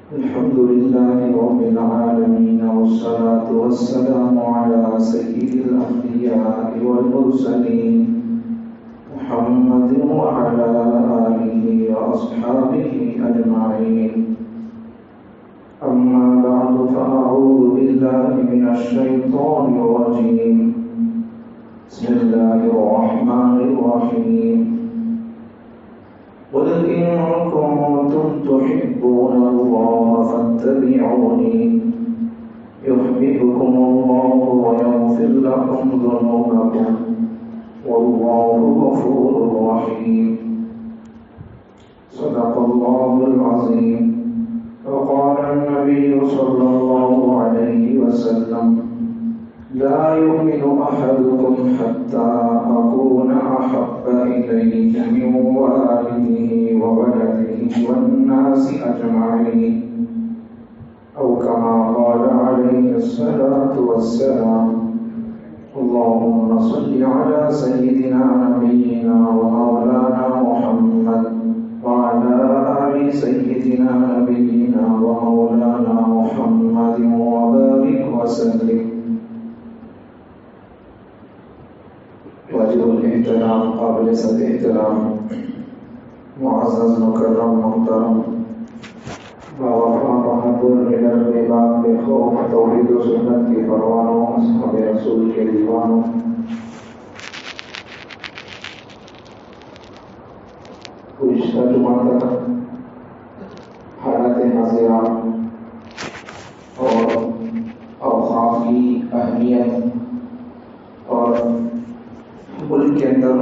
الحمد لله رب العالمين والصلاة والسلام على سيد الأنبياء والمرسلين محمد وعلى آله وأصحابه أجمعين. أما بعد فأعوذ بالله من الشيطان الرجيم. بسم الله الرحمن الرحيم. قل إن كنتم تحبون الله فاتبعوني يحببكم الله ويغفر لكم ذنوبكم والله غفور رحيم. صدق الله العظيم. وقال النبي صلى الله عليه وسلم: لا يؤمن أحدكم حتى أكون أحب إليه من والده وولده والناس أجمعين، أو كما قال عليه الصلاة والسلام. اللهم صل على سيدنا نبينا ومولانا محمد وعلى آل سيدنا نبينا ومولانا محمد وبارك وسلم. واجب الاحترام، قابل صد احترام، معزز مکرم محترم، باوفا بہادر نڈر بےباک بے خوف توحید و سنت کے پروانوں، اصحاب رسول کے دیوانوں، گزشتہ جمعہ تک حالت حاضرہ اور اوقاف کی اہمیت اور ملک کے اندر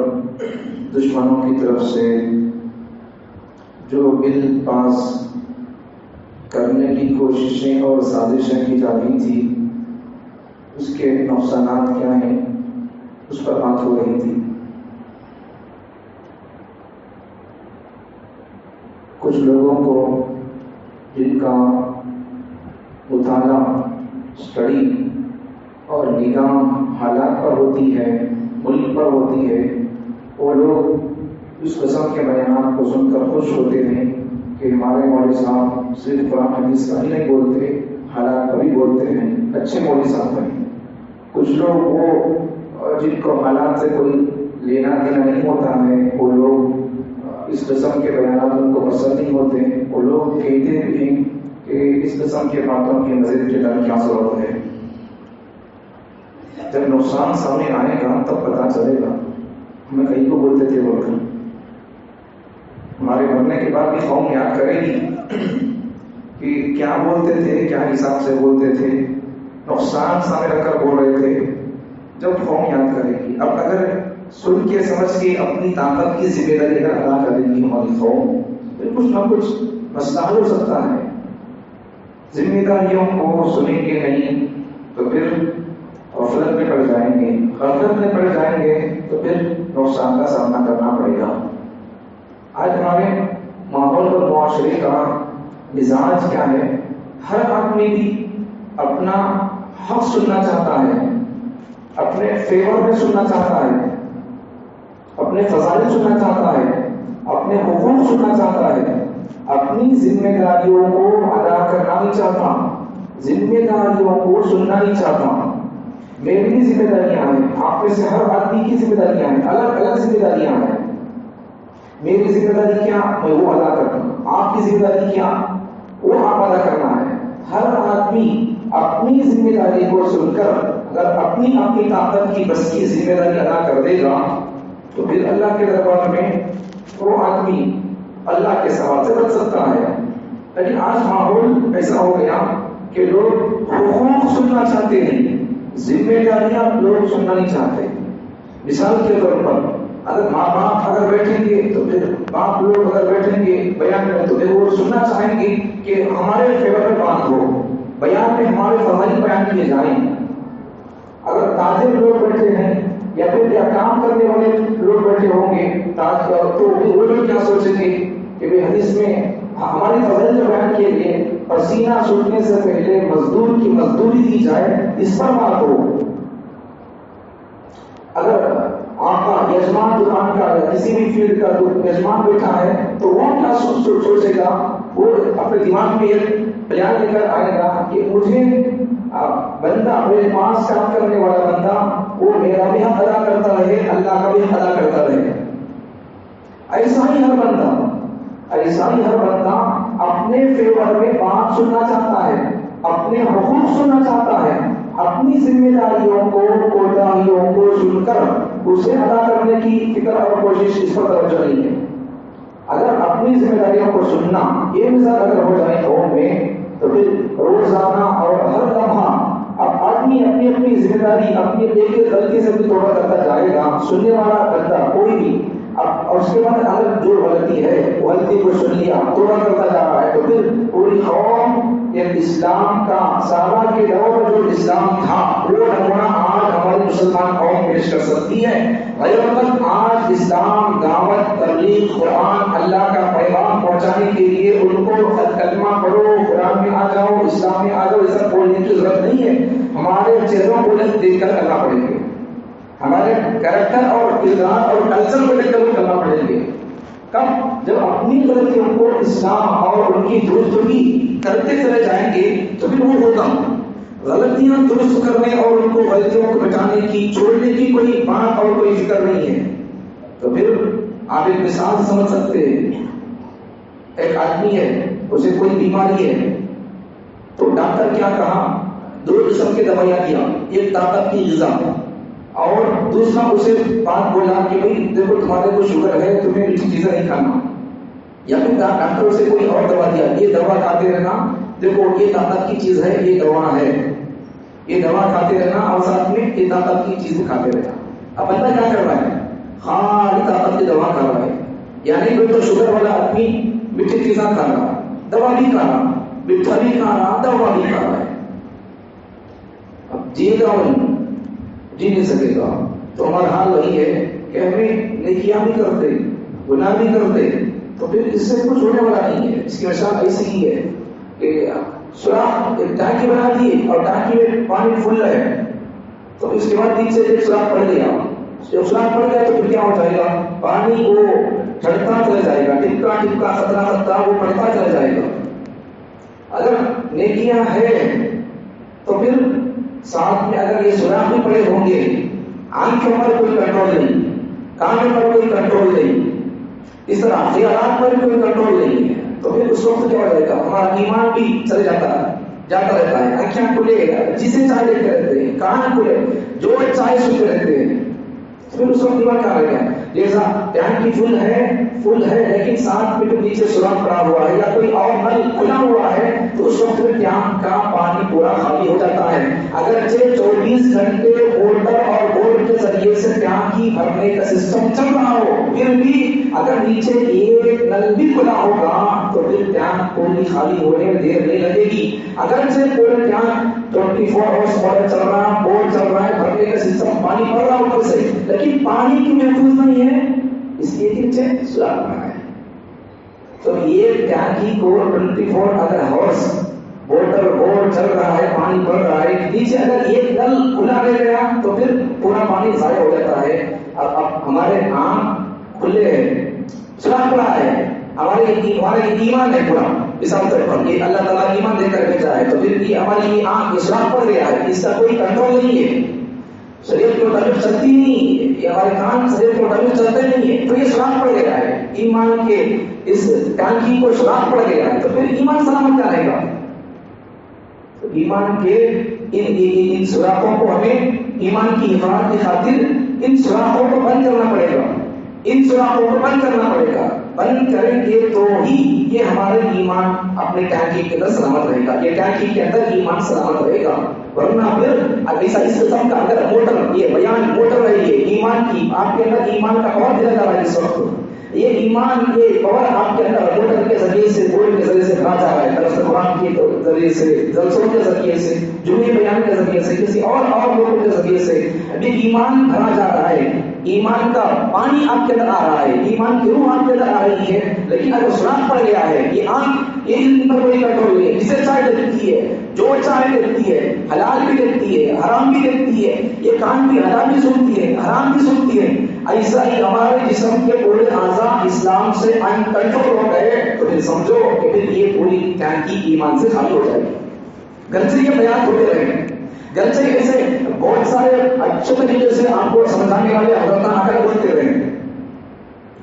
دشمنوں کی طرف سے جو بل پاس کرنے کی کوششیں اور سازشیں کی جاتی تھی، اس کے نقصانات کیا ہیں، اس پر بات ہو رہی تھی. کچھ لوگوں کو جن کا مطالعہ، اسٹڈی اور نگاہ حالات پر ہوتی ہے، ملک پر ہوتی ہے، وہ لوگ اس قسم کے بیانات کو سن کر خوش ہوتے ہیں کہ ہمارے مولوی صاحب صرف قرآن حدیث کا ہی نہیں بولتے، حالات کا بھی بولتے ہیں، اچھے مولوی صاحب ہیں. کچھ لوگ وہ جن کو حالات سے کوئی لینا دینا نہیں ہوتا ہے، وہ لوگ اس قسم کے بیانات ان کو پسند نہیں ہوتے، وہ لوگ کہتے ہیں کہ اس قسم کے باتوں کی مزید جدل کیا ضرورت ہے. جب نقصان سامنے آئے گا تب پتا چلے گا. ہمیں کئی کو بولتے تھے بول کر، ہمارے مرنے کے بعد بھی قوم یاد کرے گی کہ کیا بولتے تھے، کیا حساب سے بولتے تھے، نقصان سامنے رکھ کر بول رہے تھے. جب قوم یاد کرے گی. اب اگر سن کے سمجھ کے اپنی طاقت کی ذمہ داری اگر ادا کرے گی ہماری قوم، تو کچھ نہ کچھ مسئلہ ہو سکتا ہے. ذمہ داریوں کو سنیں گے نہیں تو پھر غفلت میں پڑ جائیں گے، غفلت میں پڑ جائیں گے تو پھر نقصان کا سامنا کرنا پڑے گا. آج ہمارے ماحول اور معاشرے کا مزاج کیا ہے؟ ہر آدمی بھی اپنا حق سننا چاہتا ہے، اپنے فیور میں سننا چاہتا ہے، اپنے فضائل سننا چاہتا ہے، اپنے حقوق سننا چاہتا ہے، اپنی ذمہ داریوں کو ادا کرنا نہیں چاہتا، ذمہ داریوں کو سننا نہیں چاہتا. میری بھی ذمہ داریاں ہیں، آپ میں سے ہر آدمی کی ذمہ داریاں ہیں، الگ الگ ذمہ داریاں ہیں. میری ذمہ داری کیا، میں وہ ادا کرتا ہوں. آپ کی ذمہ داری کیا، وہ آپ ادا کرنا ہے. ہر آدمی اپنی ذمہ داری کو سن کر اگر اپنی طاقت کی بس کی ذمہ داری ادا کر دے گا تو پھر اللہ کے دربار میں وہ آدمی اللہ کے سوال سے بچ سکتا ہے. لیکن آج ماحول ایسا ہو گیا کہ لوگ حقوق سننا چاہتے ہیں، ذمہ داریاں لوگ سننا نہیں چاہتے. مثال کے طور پر اگر ماں باپ اگر بیٹھیں گے تو پھر باپ لوگ اگر بیٹھیں گے بیان میں تو پھر وہ سننا چاہیں گے کہ ہمارے فیور میں بات ہو، بیان میں ہمارے فضائل بیان کیے جائیں. اگر تاجر لوگ بیٹھے ہیں یا پھر کیا کام کرنے والے لوگ بیٹھے ہوں گے تو وہ لوگ کیا سوچیں گے کہ بھائی حدیث میں ہماری فضائل بیان کے لیے پسینہ چھوٹنے سے پہلے مزدور کی مزدوری دی جائے، اس پر بات ہو. اگر آقا یجمان دکان کا یا کسی بھی فیلڈ کا یجمان بیٹھا ہے تو وہ کیا سوچے گا وہ اپنے دماغ میں ایک پلان لے کر آئے گا کہ مجھے بندہ، میرے پاس کام کرنے والا بندہ وہ میرا بھی حق ادا کرتا رہے، اللہ کا بھی حق ادا کرتا رہے. ایسا ہی ہر بندہ اپنے فیور میں بات سننا چاہتا ہے، اپنے حقوق سننا چاہتا ہے، اپنی ذمہ داریوں کو، کوتاہیوں کو سن کر اسے ادا کرنے کی فکر اور کوشش اس پر توجہ نہیں ہے. اگر اپنی ذمہ داریوں کو سننا یہ مثال اگر ہو جائے قوم میں، تو پھر روزانہ اور ہر لمحہ اب آدمی اپنی اپنی ذمہ داری اپنی ایک غلطی سے بھی توبہ کرتا جائے گا، سننے والا بندہ کوئی بھی. اب اور اس کے بعد اگر جو غلطی ہے غلطی کو سن لیا، توبہ کرتا جا رہا ہے، تو پھر پوری قوم ایک اسلام کا صحابہ کے دور میں جو اسلام تھا وہ نمونہ آج ہماری مسلمان قوم پیش کر سکتی ہے. غیرت آج اسلام، دعوت، تبلیغ، قرآن، اللہ کا پیغام پہنچانے کے لیے ان کو کلمہ پڑھو، قرآن میں آ جاؤ، اسلام میں آ جاؤ، یہ سب بولنے کی ضرورت نہیں ہے. ہمارے چہروں کو دیکھ کر کرنا پڑیں گے، ہمارے کریکٹر اور کردار اور کلچر کو دیکھ کر کرنا پڑیں گے. کب؟ جب اپنی غلطیوں کو اسلام اور ان کی درستگی کرتے چلے جائیں گے تو پھر وہ ہوگا. غلطیاں درست کرنے اور ان کو غلطیوں کو بچانے کی، چھوڑنے کی کوئی بات اور کوئی فکر نہیں ہے. تو پھر آپ ایک مثال سمجھ سکتے ہیں. ایک آدمی ہے، اسے کوئی بیماری ہے، تو ڈاکٹر کیا کہا؟ 2 قسم کی دوائیاں دیا، ایک طاقت کی غذا اور دوسرا اسے بات بولا کہ بھائی دیکھو تمہارے کو شوگر ہے، تمہیں میٹھی چیزیں نہیں کھانا. یا پھر ڈاکٹر سے کوئی اور دوا دیا، یہ دوا کھاتے رہنا، دیکھو یہ طاقت کی چیز ہے، یہ دوا ہے، یہ دوا کھاتے رہنا اور ساتھ میں یہ طاقت کی چیز کھاتے رہنا. اب بندہ کیا کر رہا ہے؟ خالی طاقت کی دوا کھا رہا ہے. یعنی کوئی تو شوگر والا آدمی میٹھی چیزیں کھا رہا، دوا بھی کھا رہا، میٹھا بھی کھا رہا، دوا بھی کھا رہا ہے. اب جیے گا وہی، جی نہیں سکے گا. تو ہمارا حال وہی ہے کہ ہمیں نیکیاں بھی کرتے، گناہ بھی کرتے، تو پھر اس سے کچھ ہونے والا نہیں ہے. اس کی مثال ایسی ہی ہے کہ سوراخ ٹانکی بنا دی اور ٹانکی میں پانی فل ہے، تو اس کے بعد نیچے ایک سوراخ پڑ گیا. جب سوراخ پڑ گیا تو پھر کیا ہو جائے گا؟ پانی وہ چڑھتا چلا جائے گا، ٹپکا ٹپکا خطرہ خطرہ وہ پڑتا چلا جائے گا. اگر نیکیاں ہیں تو پھر ساتھ میں اگر یہ سوراخ بھی پڑے ہوں گے، آنکھوں پر کوئی کنٹرول نہیں، کانوں پر کوئی کنٹرول نہیں، اس طرح خیالات پر کوئی کنٹرول نہیں ہے، تو پھر اس وقت کیا ہو جائے گا؟ ہمارا ایمان بھی چلے جاتا رہتا ہے. آنکھیں کھلے جسے چاہے دیکھتے رہتے ہیں، کان کھلے جو چاہے سنتے رہتے ہیں، پھر اس وقت ایمان کیا رہے گا؟ جیسا ٹینکی فل ہے لیکن ساتھ میں جو نیچے سوراخ پڑا ہوا ہے یا کوئی اور نل کھلا ہوا ہے، تو اس وقت میں ٹینک کا پانی پورا خالی ہو جاتا ہے. اگرچہ 24 گھنٹے موٹر اور بورڈ کے ذریعے سے ٹینکی بھرنے کا سسٹم چل رہا ہو، پھر بھی اگر نیچے ایک نل بھی کھلا ہوگا تو پھر ٹینک پوری خالی ہونے میں دیر نہیں لگے گی. اگرچہ پورے ٹینک 24 آورس موٹر چل رہا ہے، بورڈ چل رہا ہے، بھرنے کا سسٹم پانی پڑ رہا اوپر سے، لیکن پانی کی محفوظ نہیں ہے، اس لیے نیچے سوراخ بنا ہے. تو یہ ٹینکی کو 24 اگر ہارس موٹر بورڈ چل رہا ہے، پانی پڑ رہا ہے، نیچے اگر ایک نل کھلا رہ گیا تو پھر پورا پانی ضائع ہو جاتا ہے. اب ہمارے آنکھ کھلے ہیں، سوراخ پڑا ہے، ہمارے ایمان ہے پورا، مثال طور پر یہ اللہ تعالیٰ ایمان دے کر بھیجا ہے، تو پھر یہ ہماری آنکھ سوراخ پڑ گیا ہے، اس کا کوئی کنٹرول نہیں ہے، شریعت کے مطابق چلتی نہیں ہے، یہ ہمارے کان شریعت کے مطابق چلتے نہیں ہے، تو یہ سوراخ پڑ گیا ہے، ایمان کے اس ٹانکی کو سوراخ پڑ گیا ہے، تو پھر ایمان سلامت کیا رہے گا؟ ایمان کے ان سوراخوں کو ہمیں ایمان کی حفاظت کی خاطر ان سوراخوں کو بند کرنا پڑے گا، ان سوراخوں کو بند کرنا پڑے گا. بند کریں گے تو ہی یہ ہمارے ایمان اپنے ٹانکی کے اندر سلامت رہے گا، یہ ٹانکی کے اندر ایمان سلامت رہے گا. ورنہ پھر ایسا اس قسم کا اگر موٹر، یہ بیان موٹر ہے، یہ ایمان کی آپ کے اندر ایمان کا پاور دیا جا رہا ہے اس وقت، یہ ایمان یہ پاور آپ کے اندر موٹر کے ذریعے سے، بورڈ کے ذریعے سے بھرا جا رہا ہے، درس قرآن کے ذریعے سے، جلسوں کے ذریعے سے، جمعے بیان کے ذریعے سے، کسی اور لوگوں کے ذریعے سے ابھی ایمان بھرا جا رہا ہے، ایمان کا پانی آپ کے اندر آ رہا ہے، ایمان کی روح آپ کے اندر آ رہی ہے. لیکن اگر سوراخ پڑ گیا ہے، یہ آنکھ ان پر کوئی کنٹرول نہیں ہے، جسے چاہے دیکھتی ہے، جو چاہے دیکھتی ہے، حلال بھی دیکھتی ہے، حرام بھی دیکھتی ہے، یہ کان بھی حلال بھی سنتی ہے، حرام بھی سنتی ہے. ایسا ہی ہمارے جسم کے پورے اعضاء اسلام سے انکنٹرول ہو گئے تو پھر سمجھو کہ پھر یہ پوری ٹینکی ایمان سے خالی ہو جائے گی. گھر سے یہ بیان ہوتے رہے, گھر سے ایسے بہت سارے اچھے طریقے سے آپ کو سمجھانے والے حضرت آ کر بولتے رہے,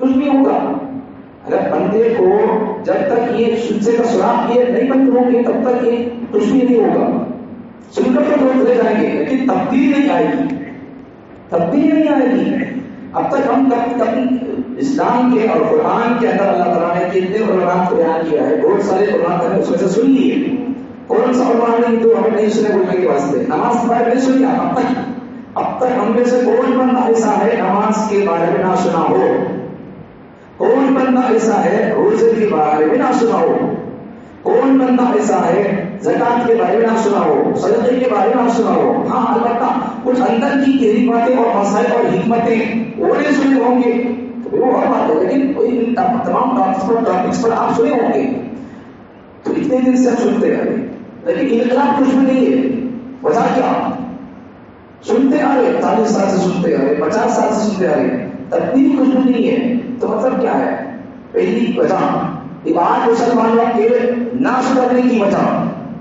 کچھ نہیں ہوگا. اگر بندے کو جب تک یہ سلسلے کا سراغ یہ نہیں بند ہوں گے تب تک یہ کچھ بھی نہیں ہوگا. سن کر تو لوگ چلے جائیں گے لیکن تبدیلی نہیں آئے گی, تبدیلی نہیں آئے گی. اب تک ہم کبھی اسلام کے اور قرآن کے اندر اللہ تعالیٰ نے کتنے علماء کو بیان کیا ہے, بہت سارے علماء نے اس میں سے سن لیے. کون سا علماء نہیں تو ہمیں نہیں سنے بولنے کے واسطے, نماز کے بارے میں نہیں سنی اب تک ہم میں سے کون بندہ ایسا ہے نماز کے بارے میں نہ سنا ہو, کون بندہ ایسا ہے روزے کے بارے میں نہ سنا ہو, کون بندہ ایسا ہے زکات کے بارے میں نہ سنا ہو, صدقے کے بارے میں نہ سنا ہو. ہاں البتہ کچھ اندر کی گہری باتیں اور مسائل اور حکمتیں وہ نہیں سنے ہوں گے تو وہ اور بات ہے, لیکن کوئی تمام ٹاپکس پر آپ سنے ہوں گے تو اتنے دن سے ہم سنتے رہے, لیکن انقلاب کچھ بھی نہیں ہے. وجہ کیا؟ سنتے آ رہے, 40 سال سے سنتے آ رہے, 50 سال سے سنتے آ رہے, تبدیلی کچھ بھی نہیں ہے. تو مطلب کیا ہے؟ پہلی وجہ عباد مسلمانوں کے نہ سدھرنے کی وجہ,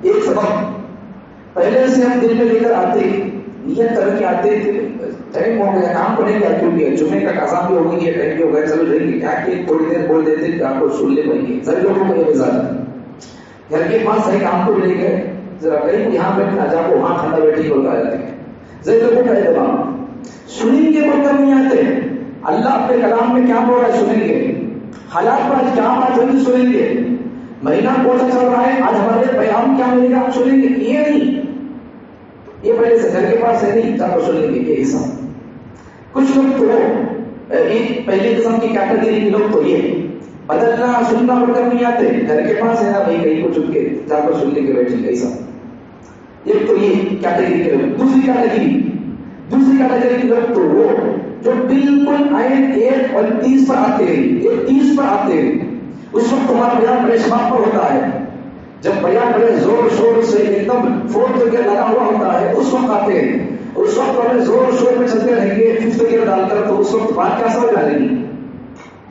ایک سبب پہلے سے ہم دل میں لے کر آتے, نیت کر کے آتے تھے, ٹائم ہو گیا کام کریں گے کیونکہ جمعے کا قضا بھی ہو گئی ہے, ٹائم بھی ہو گیا, چلو رہیں گے کیا کہ تھوڑی دیر بول دیتے کہ آپ کو سن لے پائیں گے. سبھی لوگوں کو یہ مزاج ہے, گھر کے پاس صحیح کام کو لے گئے ذرا کہیں یہاں بیٹھنا جا کو وہاں ٹھنڈا بیٹھی ہوتا آ جاتے ہیں. ذرا لوگوں کا اہتمام سنیں گے بول کر نہیں آتے. اللہ اپنے کلام میں کیا بول رہا ہے سنیں گے, حالات پر کیا بات جلدی سنیں گے, مہینہ کون سا چل رہا ہے آج ہمارے پیغام کیا ملے گا سنیں گے. یہ نہیں, یہ پہلے سے گھر کے پاس ہے نہیں جا کر سنیں گے. یہ حصہ کچھ لوگ تو ایک پہلے قسم کی کیٹیگری کے لوگ تو یہ بدلنا سننا پڑھ کر نہیں آتے, گھر کے پاس ہے نا بھائی کہیں کو چپ کے جا کر سننے کے بیٹھے گا. ایسا ایک تو یہ کیٹیگری کے لوگ. دوسری کیٹیگری کے لوگ تو وہ جو بالکل آئے 1:30 پر آتے ہیں, 1:30 پر آتے ہیں. اس وقت تمہارا بیان بڑے شباب پر ہوتا ہے, جب بیان بڑے زور شور سے ایک دم فورتھ گیئر لگا ہوا ہوتا ہے اس وقت آتے ہیں. اس وقت ہمیں زور شور میں چلتے رہیں گے 5th گیئر ڈال کر, تو اس وقت بات کیا سمجھ آ رہی ہے.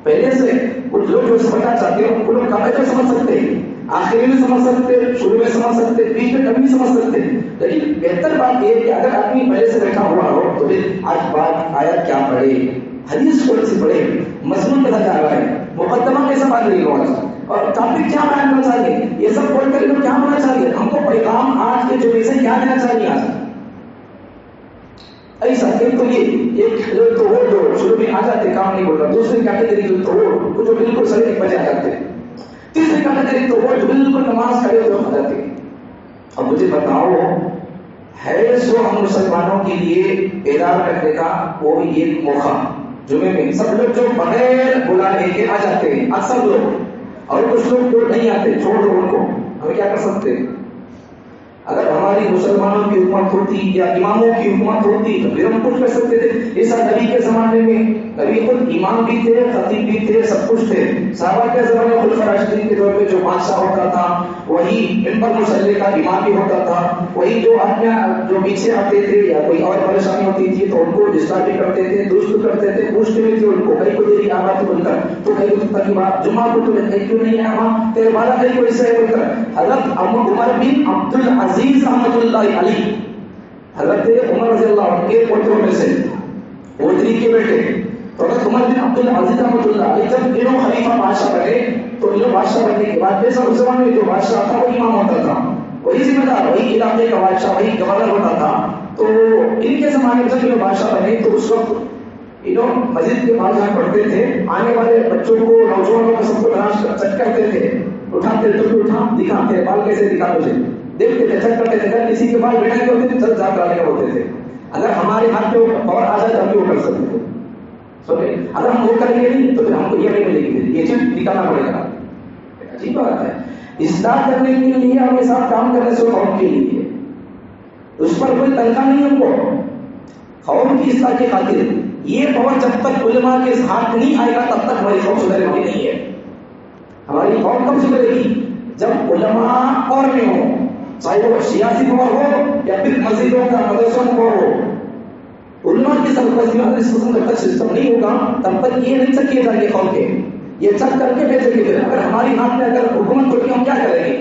پہلے سے کچھ لوگ جو سمجھنا چاہتے ہیں وہ لوگ کہاں میں سمجھ سکتے ہیں, آخری میں سمجھ سکتے, شروع میں سمجھ سکتے, بیچ میں کبھی سمجھ سکتے. لیکن بہتر بات یہ ہے کہ اگر آدمی پہلے سے بیٹھا ہوا ہو تو پھر آج بات آیت کیا پڑھے, حدیث کون سی پڑھے, مضمون کیسا جا رہا ہے, مقدمہ کیسا بات رہی ہو, اور ٹاپک کیا بیان کرنا چاہیے, یہ سب بول کر کیا ہونا چاہیے, ہم کو پیغام آج کے جو سے کیا دینا چاہیے. آج ایسا ایک تو یہ ایک تو وہ جو شروع میں آ جاتے کام نہیں بول رہا, دوسری کیٹیگری تو وہ جو بالکل سر ایک بجے آ جاتے, تیسری کیٹیگری تو وہ جو بالکل نماز کھڑے ہوتے آ جاتے. اب مجھے بتاؤ ہے سو ہم مسلمانوں کے لیے بیدار کرنے کا وہ بھی ایک موقع جمعے میں. سب لوگ جو بغیر بلانے کے آ جاتے ہیں اکثر لوگ, اور کچھ لوگ جو نہیں آتے چھوڑ دو ان کو, ہمیں کیا کر سکتے ہیں. اگر ہماری مسلمانوں کی حکومت ہوتی یا اماموں کی حکومت ہوتی تو پھر ہم کچھ کر سکتے تھے. اس نبی کے زمانے میں نبی خود امام بھی تھے, خطیب بھی تھے, سب کچھ تھے. صحابہ کے زمانے میں خلفاء راشدین کے دور میں جو بادشاہ ہوتا تھا وہی منبر مصلی کا امام بھی ہوتا تھا, وہی جو آدمی جو پیچھے آتے تھے یا کوئی اور پریشانی ہوتی تھی تو ان کو ڈسٹرب بھی کرتے تھے, درست کرتے تھے, پوچھتے بھی تھے ان کو کہیں کو دیری آباد تو بول کر, تو کہیں کو تک بات جمعہ کو تو کیوں نہیں آیا وہاں تیرے بارہ کہیں کو اس سے بول کر. حضرت عمر بن عبد العزیز رحمۃ اللہ علیہ, حضرت عمر رضی اللہ عنہ کے پوتروں میں سے پوتری کے بیٹے, تو حضرت عمر بن عبد العزیز رحمۃ اللہ علیہ جب انہوں خلیفہ بادشاہ بنے تو انہوں بادشاہ بننے کے بعد جیسا اس زمانے میں جو بادشاہ تھا وہ امام ہوتا تھا, وہی ذمہ دار, وہی علاقے کا بادشاہ, وہی گورنر ہوتا تھا. تو ان کے زمانے میں جب انہوں بادشاہ بنے تو اس وقت انہوں مسجد کے باہر جہاں پڑھتے تھے, آنے والے بچوں کو نوجوانوں کو سب کو تلاش چیک کرتے تھے, اٹھاتے تو اٹھا دکھاتے بال کیسے دکھا مجھے, دیکھتے تھے چیک کرتے تھے. کسی کے بال بیٹھے ہوتے تھے سب جا کر ہوتے تھے. اگر ہمارے ہاتھ میں پاور آ جائے تو ہم بھی وہ کر سکتے تھے. اگر ہم وہ کریں گے نہیں تو پھر ہم کو یہ نہیں ملے گی, یہ چیز نکالنا پڑے گا. عجیب بات ہے, اصلاح کرنے کے لیے ہمیں ساتھ کام کرنے سے قوم کے لیے اس پر کوئی تنخواہ نہیں ہم کو, قوم کی اصلاح کی خاطر. یہ قوم جب تک علماء کے ہاتھ نہیں آئے گا تب تک ہماری قوم سدھرے والی نہیں ہے. ہماری قوم کب سدھرے گی جب علماء اور میں ہو, چاہے وہ سیاسی پاور ہو یا پھر مسجدوں کا مدرسوں کا پاور ہو. علماء کی سرپرستی میں اگر اس قسم کا سسٹم نہیں ہوگا تب تک یہ نہیں سکے جائیں گے قوم کے، یہ چک کر کے بھیجیں گے. اگر ہماری ہاتھ میں اگر حکومت ہوگی ہم کیا کریں گے؟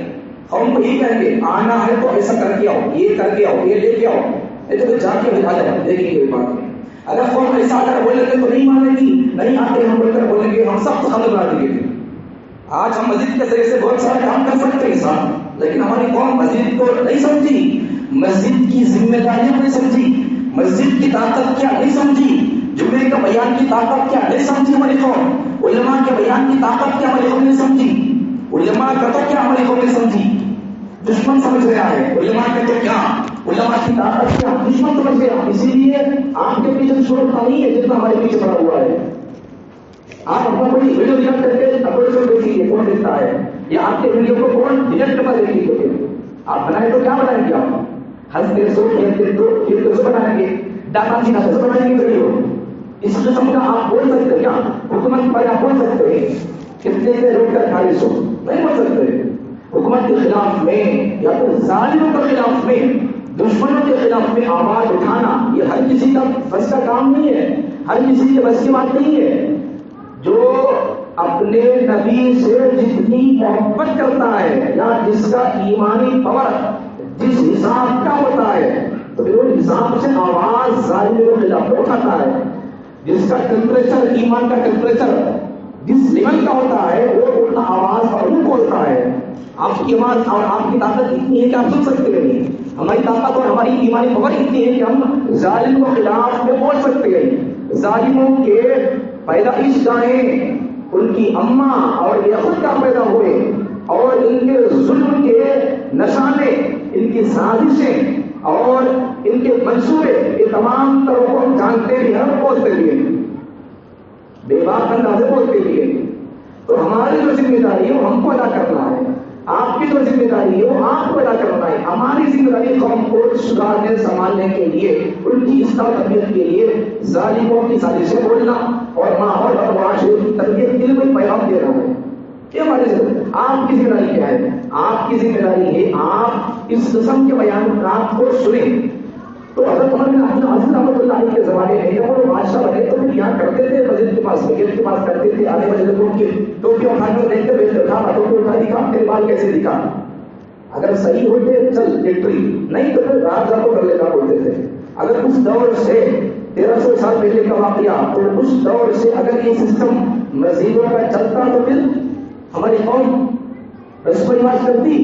قوم کو یہ کہیں گے آنا ہے تو ایسا کر کے آؤ، یہ کر کے آؤ، یہ لے کے آؤ، تو جا کے بتا جائے دیکھیں گے بات میں. اگر قوم ایسا اگر بولیں گے تو نہیں مانیں گی، نہیں آتے ہم بول کر بولیں گے ہم سب کو ہم بنا دیں گے. آج ہم مسجد کے ذریعے سے بہت سارا کام کر سکتے ہیں انسان، لیکن ہماری قوم مسجد کو نہیں سمجھی، مسجد کی ذمہ داریوں نہیں سمجھی، مسجد کی طاقت کیا نہیں سمجھی، جمعے کا بیان کی طاقت کیا نہیں سمجھی ہماری قوم، علماء کے بیان کی طاقت کیا ہماری قوم نے سمجھی، علماء کا تو کیا ہماری قوم نے سمجھی. دشمن سمجھ رہا ہے علماء کے تو کیا، علماء کی طاقت کیا دشمن سمجھ گیا. اسی لیے آپ کے پیچھے شروع نہیں ہے جتنا ہمارے پیچھے پڑا ہوا ہے. آپ اپنا کوئی ویڈیو ڈیلیٹ کر کے اپلوڈ کر دیکھیے کون دیکھتا ہے، یا آپ کے ویڈیو کو کون ڈیلیٹ کرنا دیکھیے. آپ بنائیں تو کیا بنائیں گے؟ آپ ہنستے سو کھیلتے سے بنائیں گے، ڈاٹا چینا سے بنائیں گے ویڈیو. اس قسم کا آپ بول سکتے کیا؟ حکومت پر آپ بول سکتے ہیں کتنے سے روک کر 4800 نہیں بول سکتے. حکومت کے خلاف میں یا پھر ظالموں کے خلاف میں، دشمنوں کے خلاف میں آواز اٹھانا یہ ہر کسی کا بس کا کام نہیں ہے، ہر کسی کے بس کی بات نہیں ہے. جو اپنے نبی سے جتنی محبت کرتا ہے یا جس کا ایمانی پاور جس حساب کا ہوتا ہے تو پھر اس حساب سے آواز ظالموں کے خلاف اٹھاتا ہے. جس کا ٹیمپریچر ایمان کا ٹیمپریچر جس لیول کا ہوتا ہے وہ اپنا آواز اور روح کھولتا ہے. آپ کی آواز اور آپ کی طاقت اتنی ہے کہ آپ سن سکتے ہیں. ہماری طاقت اور ہماری ایمانی پاور اتنی ہے کہ ہم ظالم کے خلاف میں بول سکتے ہیں. ظالموں کے پیدائش گاہیں ان کی اماں اور یہ خود کا پیدا ہوئے اور ان کے ظلم کے نشانے، ان کی سازشیں اور ان کے منصوبے، یہ تمام طرح کو ہم جانتے بھی ہیں بولتے بھی ہیں، بے بات انداز بولتے بھی ہیں. تو ہماری جو ذمہ داری ہے وہ ہم کو ادا کرنا ہے، آپ کی جو ذمہ داری ہے وہ آپ کو ادا کرنا ہے. ہماری ذمہ داری قوم کو سدھارنے سنبھالنے کے لیے، ان کی اصلاح تربیت کے لیے ظالموں کی سازشیں بولنا اور ماحول اور معاشرے کی تربیت کے لیے کوئی پیغام دے رہا ہے. یہ ہماری ذمہ، آپ کی ذمہ داری کیا ہے؟ آپ کی ذمہ داری ہے آپ اس قسم کے بیانات کو سنیں. تو حضرت عمر بن عبدالعزیز رحمۃ اللہ علیہ کے زمانے میں جب وہ بادشاہ بنے تو پھر یہاں کرتے تھے، مسجد کے پاس مسجد کے پاس کرتے تھے، آنے والے لوگوں کی ٹوپیاں اٹھا کر دیکھتے بیٹھتے تھا، ٹوپی اٹھا دکھا تیرے بال کیسے دکھا، اگر صحیح ہوتے چل وکٹری، نہیں تو پھر رات کو کر لینا بولتے تھے. اگر اس دور سے 1300 سال پہلے کا واقعہ، تو اس دور سے اگر یہ سسٹم مسجدوں کا چلتا تو پھر ہماری قوم رسم و رواج کرتی،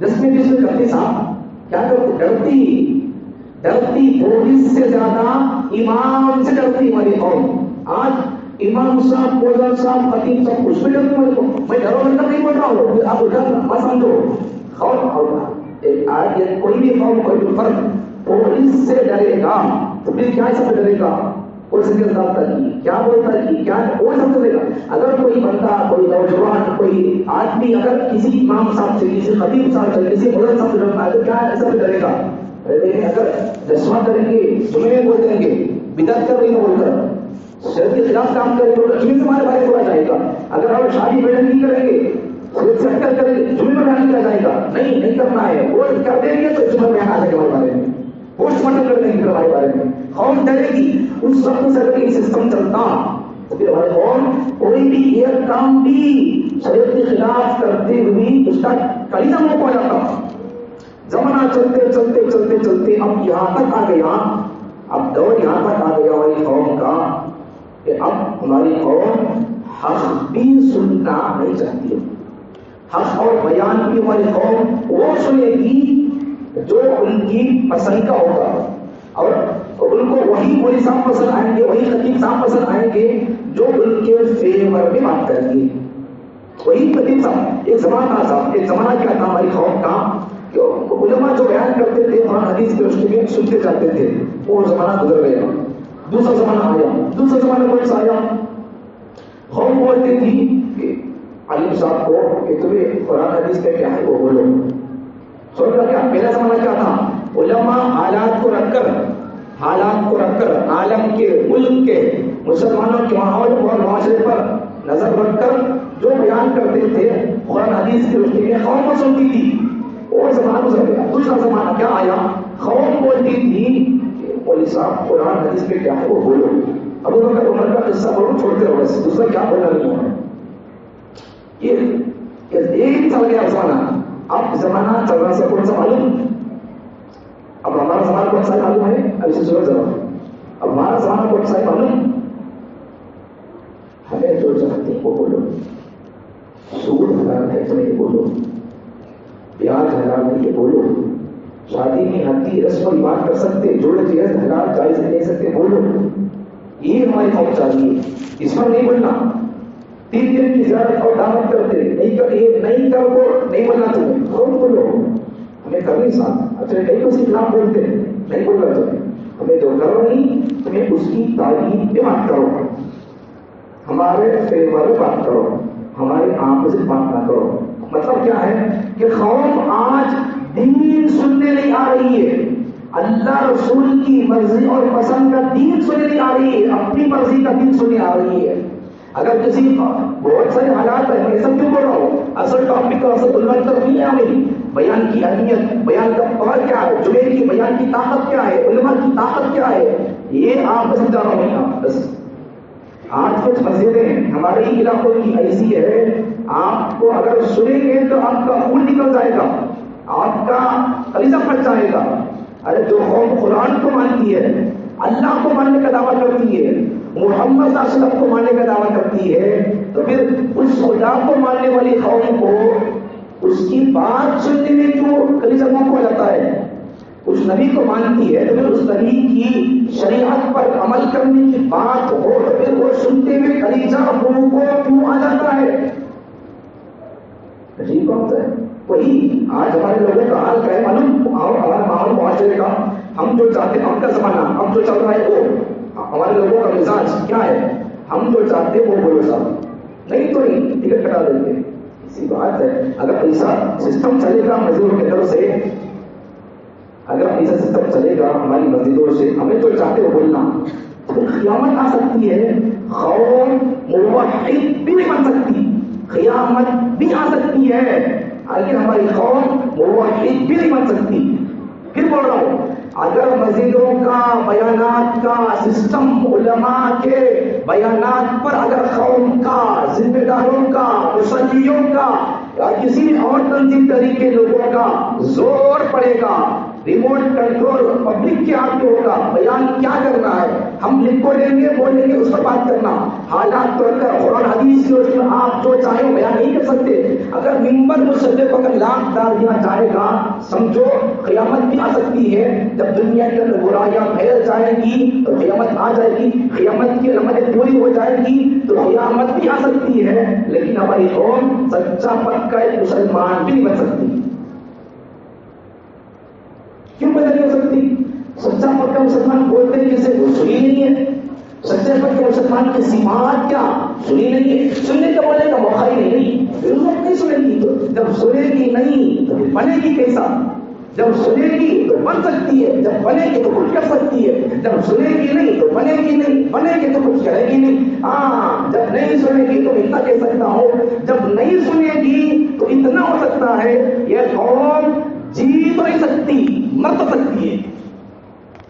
رسم میں کرتی صاحب کیا کرتی؟ ڈرتی پولیس سے زیادہ امام سے ڈرتی ہماری قوم. آج امام صاحب، مولانا صاحب، خطیب صاحب اس میں ڈرتی ہماری قوم. میں ڈرو ڈر نہیں بول رہا ہوں، آپ ڈر مت سمجھو. آج کوئی بھی قوم، کوئی بھی فرد پولیس سے ڈرے گا تو پھر کیا سب ڈرے گا؟ پولیس کے ضابطہ کی کیا بولتا ہے کہ کیا وہ سب ڈرے گا. اگر کوئی بندہ، کوئی نوجوان، کوئی آدمی اگر کسی امام صاحب سے، کسی خطیب صاحب سے، کسی مولانا صاحب سے ڈرتا ہے تو کیا سب ڈرے گا؟ اگر دسواں کریں گے جمعے میں بول دیں گے بدعت کر رہی ہے بول کر، شرع کے خلاف کام کریں گے جمعے سے ہمارے بارے بولا جائے گا. اگر ہم شادی بیٹھک نہیں کریں گے، سیکٹر کریں گے، جمعے میں بیان کیا جائے گا. نہیں کرنا ہے، وہ کر دیں گے تو جمعے میں آ جائے گا ہمارے بارے میں، پوسٹ مارٹم کر دیں گے ہمارے بارے میں. قوم ڈرے گی. اس وقت سے اگر یہ سسٹم چلتا تو پھر ہمارے قوم کوئی بھی ایک کام بھی شریعت کے خلاف کرتے ہوئی اس کا کلیجہ منہ پہ جاتا. زمانہ چلتے چلتے چلتے چلتے اب یہاں تک آ گیا، اب دور یہاں تک آ گیا ہماری قوم کا کہ اب ہماری قوم حق بھی سننا نہیں چاہتی ہے. حق اور بیان بھی ہماری قوم وہ سنے گی جو ان کی پسند کا ہوگا، اور ان کو وہی مولوی صاحب پسند آئیں گے، وہی خطیب صاحب پسند آئیں گے جو ان کے فیور میں بات کریں گے. وہی خطیب صاحب ایک زمانہ کیا تھا ہماری قوم کا کہ علماء جو بیان کرتے تھے قرآن حدیث کے رشتے میں سنتے جاتے تھے، وہ زمانہ گزر گیا. دوسرا زمانہ آیا. دوسرا زمانہ کون سا آیا؟ قوم بولتی تھی کہ عالم صاحب کو کہ تمہیں قرآن حدیث کا کیا ہے وہ بولو. سن رہا کیا؟ پہلا زمانہ کیا تھا؟ علماء حالات کو رکھ کر عالم کے، ملک کے، مسلمانوں کے ماحول اور معاشرے پر نظر رکھ کر جو بیان کرتے تھے قرآن حدیث کی روشنی میں قوم کو سنتی تھی. وہ زمانہ گزر گیا. دوسرا زمانہ کیا آیا؟ قوم بولتی تھی مولوی صاحب قرآن حدیث میں کیا ہے وہ بولو. ابو بکر عمر کا قصہ بولو چھوڑتے رہو بس, دوسرا کیا بولنا نہیں ہے. یہ ایک چل گیا زمانہ. اب زمانہ چل رہا ہے کون سا معلوم؟ اب ہمارا زمانہ کون سا معلوم ہے؟ اب اسے سورج جواب. اب ہمارا زمانہ کون سا معلوم؟ ہمیں جو چاہتے ہیں وہ بولو. سود حلال ہے تو یہ بولو, پیاز حلال ہے یہ بولو, شادی میں ہلکی رسم و رواج کر سکتے, جوڑے جہیز حلال جائز لے سکتے بولو. یہ ہماری قوم چاہیے, اس پر نہیں بولنا. 3 دن کی زیارت اور دعوت کرتے نہیں کر, یہ نہیں کر کو نہیں بولنا تمہیں, خود بولو. ہمیں کرنی ساتھ اچھا نہیں تو خلاف بولتے نہیں بولنا تمہیں. ہمیں جو کرو نہیں تمہیں اس کی تعریف پہ بات کرو, ہمارے فیور بات کرو, ہمارے اپوزٹ بات نہ کرو. مطلب کیا ہے کہ قوم آج دین سننے نہیں آ رہی ہے, اللہ رسول کی مرضی اور پسند کا دین سننے نہیں آ رہی ہے, اپنی مرضی کا دین سننے آ رہی ہے. اگر کسی بہت سارے حالات ہے, میں سب کیوں بول رہا ہوں, اصل ٹاپک کا اصل علماء تک نہیں ہے میری. بیان کی اہمیت, بیان کا پاور کیا ہے, جمعے کی بیان کی طاقت کیا ہے, علماء کی طاقت کیا ہے, یہ آپ سمجھا رہا ہوں. بس آج کچھ مسجدیں ہمارے علاقوں کی ایسی ہے, آپ کو اگر سنیں گے تو آپ کا خون نکل جائے گا, آپ کا کلیجہ پھٹ جائے گا. ارے جو قوم قرآن کو مانتی ہے, اللہ کو ماننے کا دعویٰ کرتی ہے, محمد صلی اللہ علیہ وسلم کو ماننے کا دعویٰ کرتی ہے, تو پھر اس خدا کو ماننے والی قوم کو اس کی بات سننے میں کیوں کلیجہ منہ ہو جاتا ہے؟ اس نبی کو مانتی ہے تو پھر اس نبی کی شریعت پر عمل کرنے کی بات ہو تو پھر وہ سنتے ہوئے کلیجہ منہ کو کیوں آ جاتا ہے؟ عجیب بات ہے. وہی آج ہمارے لوگوں کا حال کیا ہے معلوم؟ ہمارا ماحول معاشرے کا, ہم جو چاہتے ہیں, ہم کا زمانہ, ہم جو چل رہا ہے وہ ہمارے لوگوں کا مزاج کیا ہے, ہم جو چاہتے ہیں وہ بولو صاحب, نہیں تو نہیں ٹکٹ کٹا دیتے. اسی بات ہے, اگر ایسا سسٹم چلے گا مزدوروں کی طرف سے, اگر ایسا سسٹم چلے گا ہماری مسجدوں سے, ہمیں جو چاہتے ہو بولنا, تو قیامت آ سکتی ہے, قوم موحد بھی نہیں بن سکتی, قیامت بھی آ سکتی ہے, لیکن ہماری قوم موحد بھی نہیں بن سکتی. پھر بول رہا ہوں, اگر مسجدوں کا بیانات کا سسٹم, علماء کے بیانات پر اگر قوم کا, ذمہ داروں کا, مصلیوں کا یا کسی اور تنظیم طریقے لوگوں کا زور پڑے گا, ریموٹ کنٹرول پبلک کے ہاتھ میں ہوگا, بیان کیا کرنا ہے ہم لکھ کو لیں گے, بولیں گے, اس پر بات کرنا, حالات پر کر قرآن حدیث کی اس میں آپ جو چاہیں بیان نہیں کر سکتے. اگر ممبر مصلی کو اگر لاکھ ڈال دیا جائے گا, سمجھو قیامت بھی آ سکتی ہے. جب دنیا کے اندر برائیاں پھیل جائیں گی تو قیامت آ جائے گی, قیامت کی علامتیں پوری ہو جائے گی تو قیامت بھی آ سکتی ہے. لیکن ہماری قوم سچا پکا ایک مسلمان بھی نہیں بن سکتی. کیوں پیدا نہیں ہو سکتی؟ سچا پکا مسلمان بولتے ہیں کسے, وہ سنی نہیں ہے. سچے پکے مسلمان کی سماعت کیا سنی نہیں ہے, سننے کا بولنے کا موقع ہی نہیں, پھر لوگ نہیں سنے گی. تو جب سنے گی نہیں تو پھر بنے گی کیسا؟ جب سنے گی تو بن سکتی ہے, جب بنے گی تو کچھ کر سکتی ہے, جب سنے گی نہیں تو بنے گی نہیں, بنے گی تو کچھ کرے گی نہیں. ہاں جب نہیں سنے گی تو اتنا کہہ سکتا ہوں, جب نہیں سنے گی تو اتنا ہو سکتا ہے یہ قوم جی تو نہیں سکتی, مر تو سکتی ہے.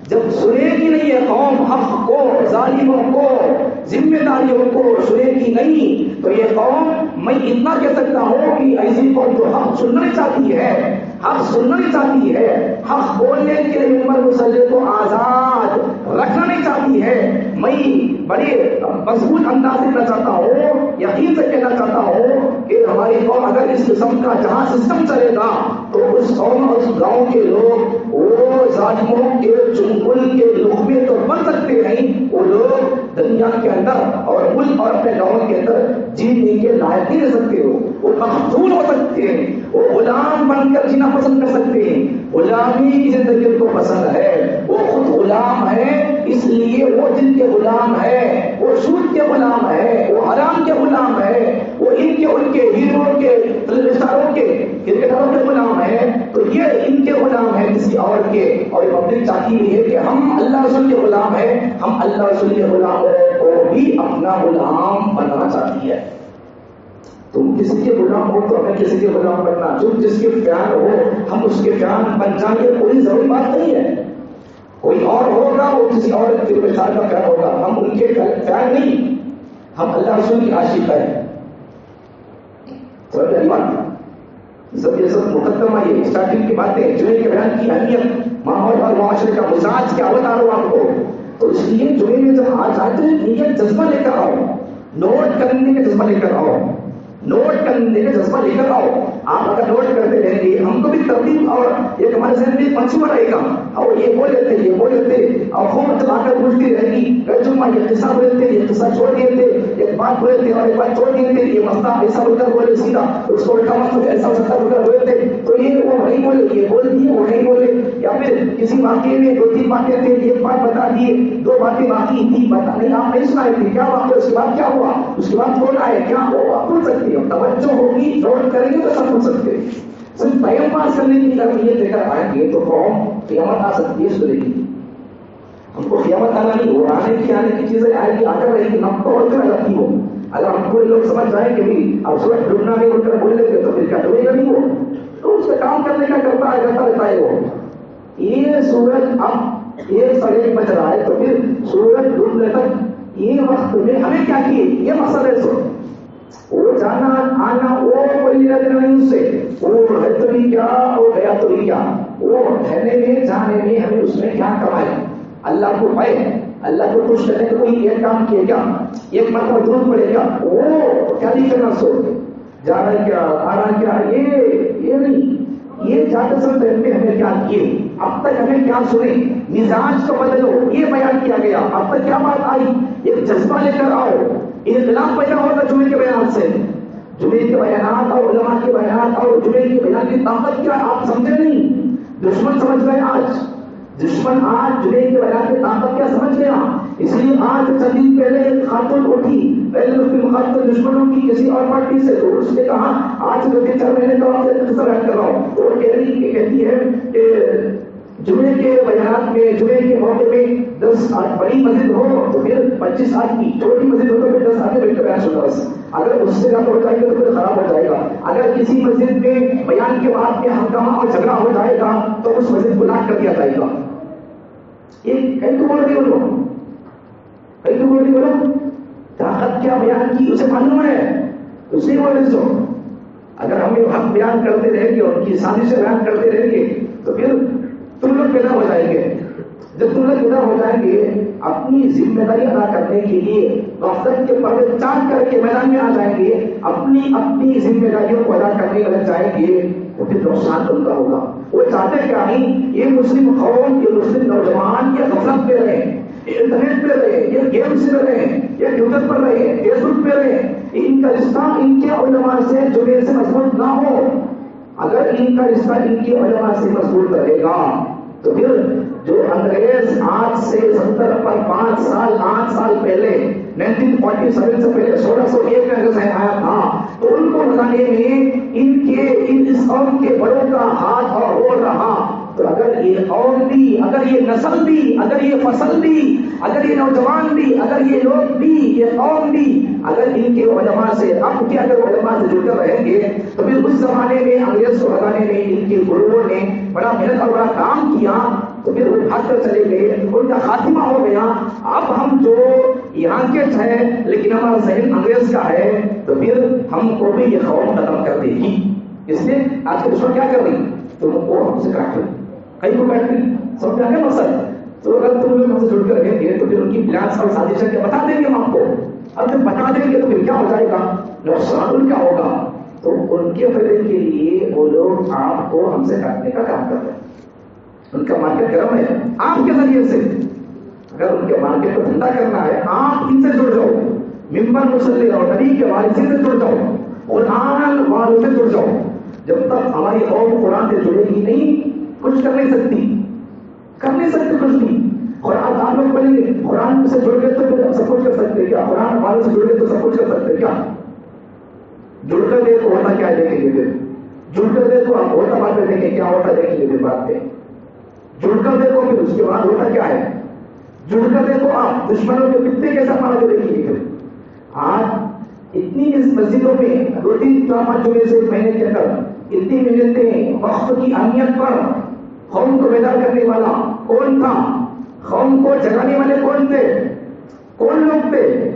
جب سنے گی نہیں یہ قوم حق کو, ظالموں کو, ذمہ داریوں کو سنے گی نہیں تو یہ قوم, میں اتنا کہہ سکتا ہوں کہ ایسی قوم جو حق سننا چاہتی ہے, حق سننا نہیں چاہتی ہے, حق بولنے کے لیے عمر مسلح کو آزاد رکھنا نہیں چاہتی ہے, میں بڑے مضبوط انداز سے کہنا چاہتا ہوں, یقین سے کہنا چاہتا ہوں کہ ہماری قوم اگر اس قسم کا جہاں سسٹم چلے گا تو اس قوم اور اس گاؤں کے لوگ وہ ظالموں کے چنگل کے لقمے تو بن سکتے نہیں, وہ لوگ دنیا کے اندر اور ملک اور اپنے گاؤں کے اندر جینے کے لائق نہیں رہ سکتے ہو, وہ مقتول ہو سکتے ہیں, وہ غلام بن کر جینا پسند کر سکتے ہیں. غلامی کی زندگی ان کو پسند ہے, وہ خود غلام ہے, اس لیے وہ دل کے غلام ہے, وہ سود کے غلام ہے, وہ حرام کے غلام ہے, وہ ان کے ہیرو کے اسٹاروں کے کرکٹروں کے غلام ہے. تو یہ ان کے غلام ہے کسی اور کے, اور پبلک چاہتی ہے کہ ہم اللہ رسول کے غلام ہیں, ہم اللہ رسول کے غلاموں کو بھی اپنا غلام بنانا چاہتی ہے. تم کسی کے غلام ہو تو ہمیں کسی کے غلام بننا, جو جس کے فیان ہو ہم اس کے فیان بن جائیں گے, کوئی ضروری بات نہیں ہے. کوئی اور ہوگا وہ کسی اور کے مثال کا فین ہوگا، ہم ان کے فین نہیں، ہم اللہ رسول کی عاشق ہیں. سمجھ رہی بات؟ سب یہ سب مقدمہ، یہ اسٹارٹنگ کی باتیں، جمعے کے بیان کی اہمیت، ماحول اور معاشرے کا مزاج کیا بتا رہا ہوں آپ کو. تو اس لیے جمعے میں جب آج آتے ہیں نیت جذبہ لے کر آؤ، نوٹ کرنے کا جذبہ لے کر آؤ، نوٹ کرنے کا جذبہ لے کر آؤ. آپ اگر نوٹ کرتے رہیں گے ہم کو بھی تبدیل اور ایک ہمارے ذہن میں منصوبہ رہے گا، اور یہ بول لیتے یہ بول لیتے، اور خوب جب آ کر پوچھتی رہے گی جمعہ یہ قصہ بولے تھے، یہ قصہ چھوڑ دیے تھے، ایک بات بولے تھے اور ایک بات چھوڑ دیے تھے، یہ مسئلہ ایسا بول کر بولے سیدھا، اس کو الٹا مسئلہ ایسا ہو سکتا بول کر بولے تھے، تو یہ وہ نہیں بولے، یہ بول دیے وہ نہیں بولے. یا پھر کسی واقعے میں 2-3 باتیں تھے، ایک بات بتا دیے، 2 باتیں باقی تھی بتا نہیں، آپ نہیں سنائے تھے کیا بات ہے، اس کے بعد کیا ہوا، اس کے بعد بولا ہے کیا ہو، آپ بول سکتے ہیں. توجہ ہوگی، نوٹ کریں گے تو سب بول سکتے ہیں. صرف ٹائم پاس کرنے کی نیت لے کر آئیں گے تو قوم قیامت آ سکتی ہے سنے گی. ہم کو قیامت آنا نہیں، وہ آنے کی چیزیں آئے گی، آ کر رہے گی، ہم کو اور کیا لگتی ہو. اگر ہم کو لوگ سمجھ جائیں کہ اب سورج ڈوبنا نہیں اٹھ کر بول لیں گے تو پھر کیا ڈوبے گا نہیں وہ، تو اس کا کام کرنے کا کرتا رہتا ہے وہ. یہ سورج اب 1:30 بج رہا ہے تو پھر سورج ڈوبنے تک یہ وقت میں ہمیں کیا کیے، یہ مسئلہ ہے. سو وہ جانا آنا وہ کوئی لینا نہیں اس سے، وہ ہے تو بھی کیا وہ گیا تو بھی کیا، وہ رہنے میں جانے میں ہمیں اس میں کیا کمائے، اللہ کو پائے، اللہ کو خوش کرنے کو کوئی ایک کام کیے گا، ایک مرتبہ ضرور پڑے گا، وہ کیا نہیں کرنا. سو جانا کیا آنا کیا یہ نہیں، یہ جاتے سب ٹائم میں ہمیں کیا کیے، اب تک ہمیں کیا سنے، مزاج کو بدلو، یہ بیان کیا گیا. اب تک کیا بات آئی، ایک جذبہ لے کر آؤ. انقلاب پیدا ہوگا جمعے کے بیانات سے، جمعے کے بیانات اور علماء کے بیانات اور جمعے کے بیان کی طاقت کیا آپ سمجھے نہیں. دشمن سمجھ گئے آج، دشمن آج جمعے کے بیان کی طاقت کیا سمجھ گیا. اس لیے آج چند دن پہلے ایک خاتون اٹھی، پہلے اس کی مخالفت دشمنوں کی کسی اور پارٹی سے، تو اس نے کہا آج 2-4 مہینے کا قصہ بیان کر رہا ہوں، تو وہ کہتی ہے کہ جمعے کے بیانات میں، جمعے کے موقع میں 10 بڑی مسجد ہو تو پھر 25 کی، چھوٹی مسجد ہو تو پھر 10 آدمی بیٹھ کر بیان سننا. بس اگر اس سے زیادہ ہو جائے گا تو پھر خراب ہو جائے گا. اگر کسی مسجد میں بیان کے بعد میں ہنگامہ اور جھگڑا ہو جائے گا تو اس مسجد کو لاک کر دیا جائے گا. کہیں تو بول رہی بولو طاقت کیا بیان کی اسے معلوم ہے، اسے بولے. سو اگر ہم حق بیان کرتے رہیں گے اور ان کی سازشیں بیان کرتے رہیں گے تو پھر تم لوگ پیدا ہو جائیں گے. جب تم لوگ پیدا ہو جائیں گے اپنی ذمہ داری ادا کرنے کے لیے وقت کے پردے چاند کر کے میدان میں آ جائیں گے، اپنی ذمہ داریوں کو ادا کرنے لگ جائیں گے تو پھر نقصان ان کا ہوگا. وہ چاہتے کیا نہیں، یہ مسلم قوم، یہ مسلم نوجوان یہ غفلت پہ رہے، انٹرنیٹ پہ رہے، یہ گیمس پہ رہے، یہ ٹویٹر پر رہے، فیس بک پہ رہے، ان کا رشتہ ان کے علماء سے جمعے سے مضبوط نہ ہو. اگر ان کا رشتہ ان کے علماء سے مضبوط رہے گا تو پھر جو انگریز آج سے 70 پر 5 سال 8 سال پہلے 1947 سے پہلے 1601 میں انگریز آیا تھا، تو ان کو بتانے میں اس قوم کے بڑوں کا ہاتھ اور ہو رہا. تو اگر یہ قوم بھی، اگر یہ نسل بھی، اگر یہ فصل بھی، اگر یہ نوجوان بھی، اگر یہ لوگ بھی، یہ قوم بھی اگر ان کے علماء سے، اب کے اگر علماء سے جڑ کر رہیں گے تو پھر اس زمانے میں انگریز کو ہٹانے میں ان کے گروہوں نے بڑا محنت اور بڑا کام کیا، تو پھر وہ بھاگ کر چلے گئے، ان کا خاتمہ ہو گیا. اب ہم جو یہاں کے ہیں لیکن ہمارا ذہن انگریز کا ہے، تو پھر ہم کو بھی یہ قوم ختم کر دے گی. اس لیے آج کے دشمن کیا کر رہی، تم کو ہم سے کاٹ رہی، کہیں کو بیٹھ رہی، سمجھا گیا مقصد. تو اگر تم لوگ ہم سے جڑ کر رہیں گے تو پھر ان کی پلانس اور سازشیں کیا بتا دیں گے ہم آپ کو. اب جب بتا دیں گے تو پھر کیا ہو جائے گا، نقصان ان کا ہوگا. تو ان کے فائدے کے لیے وہ لوگ آپ کو ہم سے کاٹنے کا کام کر رہے ہیں. ان کا مارکیٹ گرم ہے آپ کے ذریعے سے. اگر ان کے مارکیٹ کو دھندا کرنا ہے آپ ان سے جڑ جاؤ، ممبر مسلم اور نبی کے وارثین سے جڑ جاؤ، قرآن والوں سے جڑ جاؤ. جب تک ہماری قوم قرآن سے جڑے گی نہیں کچھ کر نہیں سکتی کچھ بھی. قرآن آپ لوگ پڑھیں گے، قرآن سے جڑ گئے تو پھر سب کچھ کر سکتے کیا، قرآن والوں سے جڑ گئے تو سب کچھ کر سکتے کیا. جڑ کر دے تو ہوتا کیا دیکھیں گے، پھر جڑ کر دے تو آپ ہوتا بات دیکھیں گے کیا ہوتا دیکھیں گے. پھر بات پہ جڑ کر دیکھو پھر اس کے بعد ہوتا کیا ہے. جڑ کر دیکھو آپ دشمنوں کے کتنے کیسا مانا کے دیکھیں گے. پھر آج اتنی اس مسجدوں میں 2-3-4-5 جمعے سے ایک مہینے کے اندر اتنی محنتیں وقت کی اہمیت پر قوم کو بیدار کرنے والا کون تھا. قوم کو جگانے والے کون تھے؟ کون لوگ تھے؟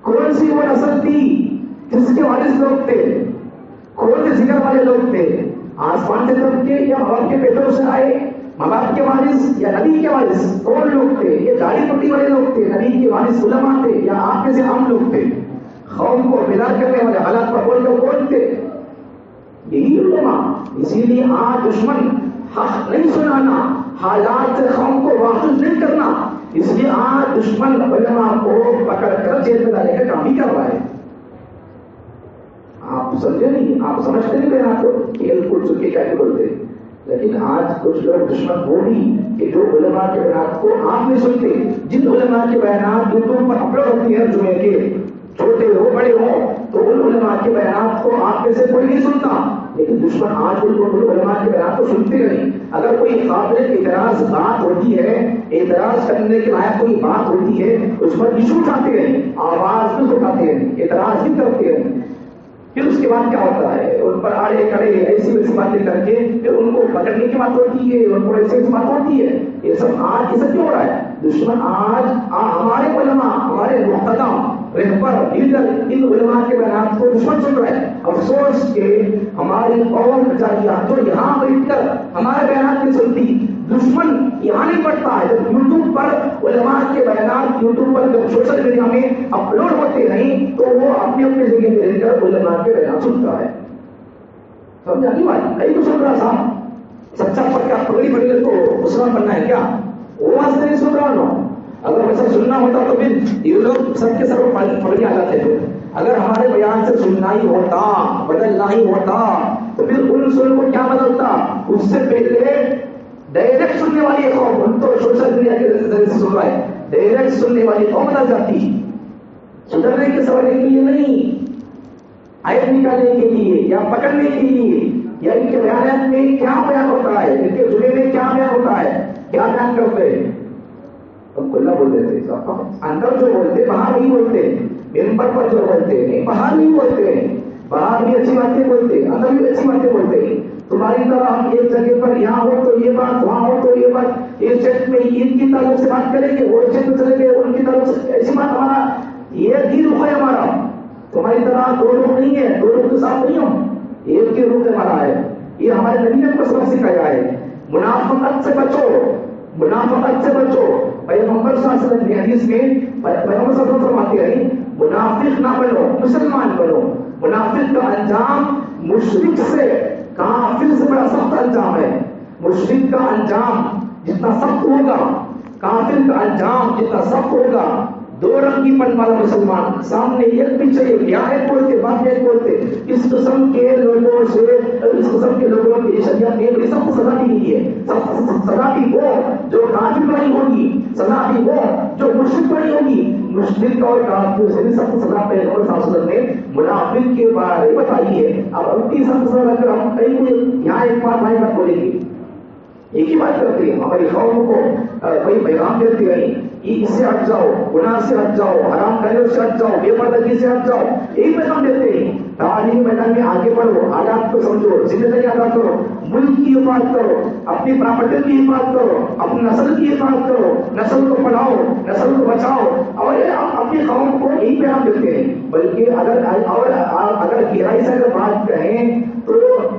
کون سی وہ نسل تھی جس کے وارث لوگ تھے؟ کون سے ذکر والے لوگ تھے؟ آسمان سے طرف کے یا ماں باپ کے پیٹوں سے آئے ماں باپ کے وارث یا نبی کے وارث؟ کون لوگ تھے؟ یہ داڑھی پٹی والے لوگ تھے، نبی کے وارث علماء تھے، یا آپ میں سے عام لوگ تھے؟ قوم کو بیدار کرنے والے حالات پر بول لوگ کون تھے؟ یہی علماء. اسی لیے آج دشمن حق نہیں سنانا، حالات سے قوم کو واقف نہیں کرنا، اس لیے آج دشمن علماء کو پکڑ کر جیل میں ڈالنے کا کام ہی کر رہا ہے. آپ سمجھے نہیں، آپ سمجھتے نہیں بیان کو کھیل کود چکے کیا بولتے، لیکن آج کچھ لوگ دشمن وہ بھی کہ جو علماء کے بیانات کو آپ نہیں سنتے. جن علماء کے بیانات یوٹیوب پر اپلوڈ ہوتی ہیں جمعے کے، چھوٹے ہو بڑے ہوں، تو ان علماء کے بیانات کو آپ میں سے کوئی نہیں سنتا، لیکن دشمن آج ان علماء کے بیانات کو سنتے نہیں. اگر کوئی قابل اعتراض بات ہوتی ہے، اعتراض کرنے کے لائق کوئی بات ہوتی ہے، اس پر ایشو اٹھاتے ہیں، آواز بھی اٹھاتے ہیں، اعتراض بھی کرتے ہیں. پھر اس کے بعد کیا ہوتا ہے؟ ان پر آڑے کڑے ایسی ویسی باتیں کر کے پھر ان کو پکڑنے کی بات ہوتی ہے، ان کو ایسی بات ہوتی ہے. یہ سب آج یہ سب کیوں ہو رہا ہے؟ دشمن آج ہمارے علماء، ہمارے محترم رہبر لیڈر ان علماء کے بیانات کو دشمن سن رہا ہے. افسوس کہ ہماری قوم جو یہاں بیٹھ کر ہمارے بیانات نہیں سنتی، دشمن یہاں نہیں پڑتا ہے. جب یوٹیوب پر علماء کے بیانات یوٹیوب پر جب سوشل میڈیا میں اپلوڈ ہوتے نہیں تو وہ اپنی اپنی جگہ پہ رہ کر علماء کے بیانات سنتا ہے. سمجھا نہیں بات؟ نہیں تو سن رہا تھا سچا پکا پگڑی پڑی کو مسلمان بننا ہے کیا؟ وہ واسطے نہیں سن رہا ہوں. اگر ویسا سننا ہوتا تو پھر یہ لوگ سب کے سب پگڑی آ جاتے تھے. اگر ہمارے بیان سے سننا ہی ہوتا، بدلنا ہی ہوتا، تو پھر ان سن کو کیا بدلتا؟ اس سے پہلے ڈائریکٹ سننے والی قوم، ان تو سوشل میڈیا کے ذریعے سے سن رہا ہے، ڈائریکٹ سننے والی قوم بدل جاتی. سدھرنے کے سوال کے لیے نہیں، آیت نکالنے کے لیے یا پکڑنے کے لیے، یا ان کے بیانات میں کیا بیان ہوتا ہے، ان کے جملے میں کیا بیان ہوتا ہے، کیا بیان کرتے ہیں. ہم کھلا بول دیتے، اندر جو بولتے باہر نہیں بولتے، ممبر پر جو بولتے نہیں باہر نہیں بولتے، باہر بھی اچھی باتیں بولتے، اندر بھی اچھی باتیں بولتے. تمہاری طرح ہم ایک جگہ پر یہاں ہو تو یہ بات، وہاں ہو تو یہ بات، ایک چیٹ میں ان کی تعلق سے بات کریں گے، وہ چیٹ میں چلیں گے ان کی تعلق سے، ایسی بات ہمارا یہ دین رخ ہے ہمارا. تمہاری طرح دو رخ نہیں ہے، دو رخ کے ساتھ نہیں ہو، ایک ہی رخ ہمارا ہے. یہ ہمارے نبی نے کو سبق سکھایا ہے. منافقت سے بچو، منافقت سے بچو. پیغمبر صلی اللہ علیہ وسلم کی حدیث میں پیغمبر صلی اللہ علیہ وسلم فرماتے ہیں منافق نہ بنو، مسلمان بنو. منافق کا انجام مشرک سے، کافر سے بڑا سخت انجام ہے. مشرک کا انجام جتنا سخت ہوگا، کافر کا انجام جتنا سخت ہوگا. دو رنگ کی پن والا مسلمان، سامنے ایک پیچھے ایک، یہاں ایک بولتے بعد ایک بولتے. اس قسم کے لوگوں سے، اس قسم کے لوگوں کی شریعت نے بڑی سخت سزا دی گئی ہے. سزا بھی وہ جو کافر بنی ہوگی، سزا بھی وہ جو مشرک بنی ہوگی. مشرک اور کافر سے بھی سخت سزا پیغمبر صلی اللہ علیہ وسلم نے منافق کے بارے میں بتائی ہے. اب ان کی سخت سزا اگر ہم کہیں گے یہاں ایک بات بھائی بات بولیں گے، ایک ہی بات کرتے ہیں، ہماری قوم کو کوئی پیغام دیتے رہی، اس سے ہٹ جاؤ، گناہ سے ہٹ جاؤ، حرام کھانے سے ہٹ جاؤ، بے پردگی سے ہٹ جاؤ، یہی پیغام دیتے ہیں. تعلیم میدان میں آگے بڑھو، حالات کو سمجھو، ذمہ داری ادا کرو، ملک کی حفاظت کرو، اپنی پراپرٹی کی حفاظت کرو، اپنی نسل کی حفاظت کرو، نسل کو پڑھاؤ، نسل کو بچاؤ. اور اپنی قوم کو یہی پیغام دیتے ہیں. بلکہ اگر گہرائی سے اگر بات کہیں تو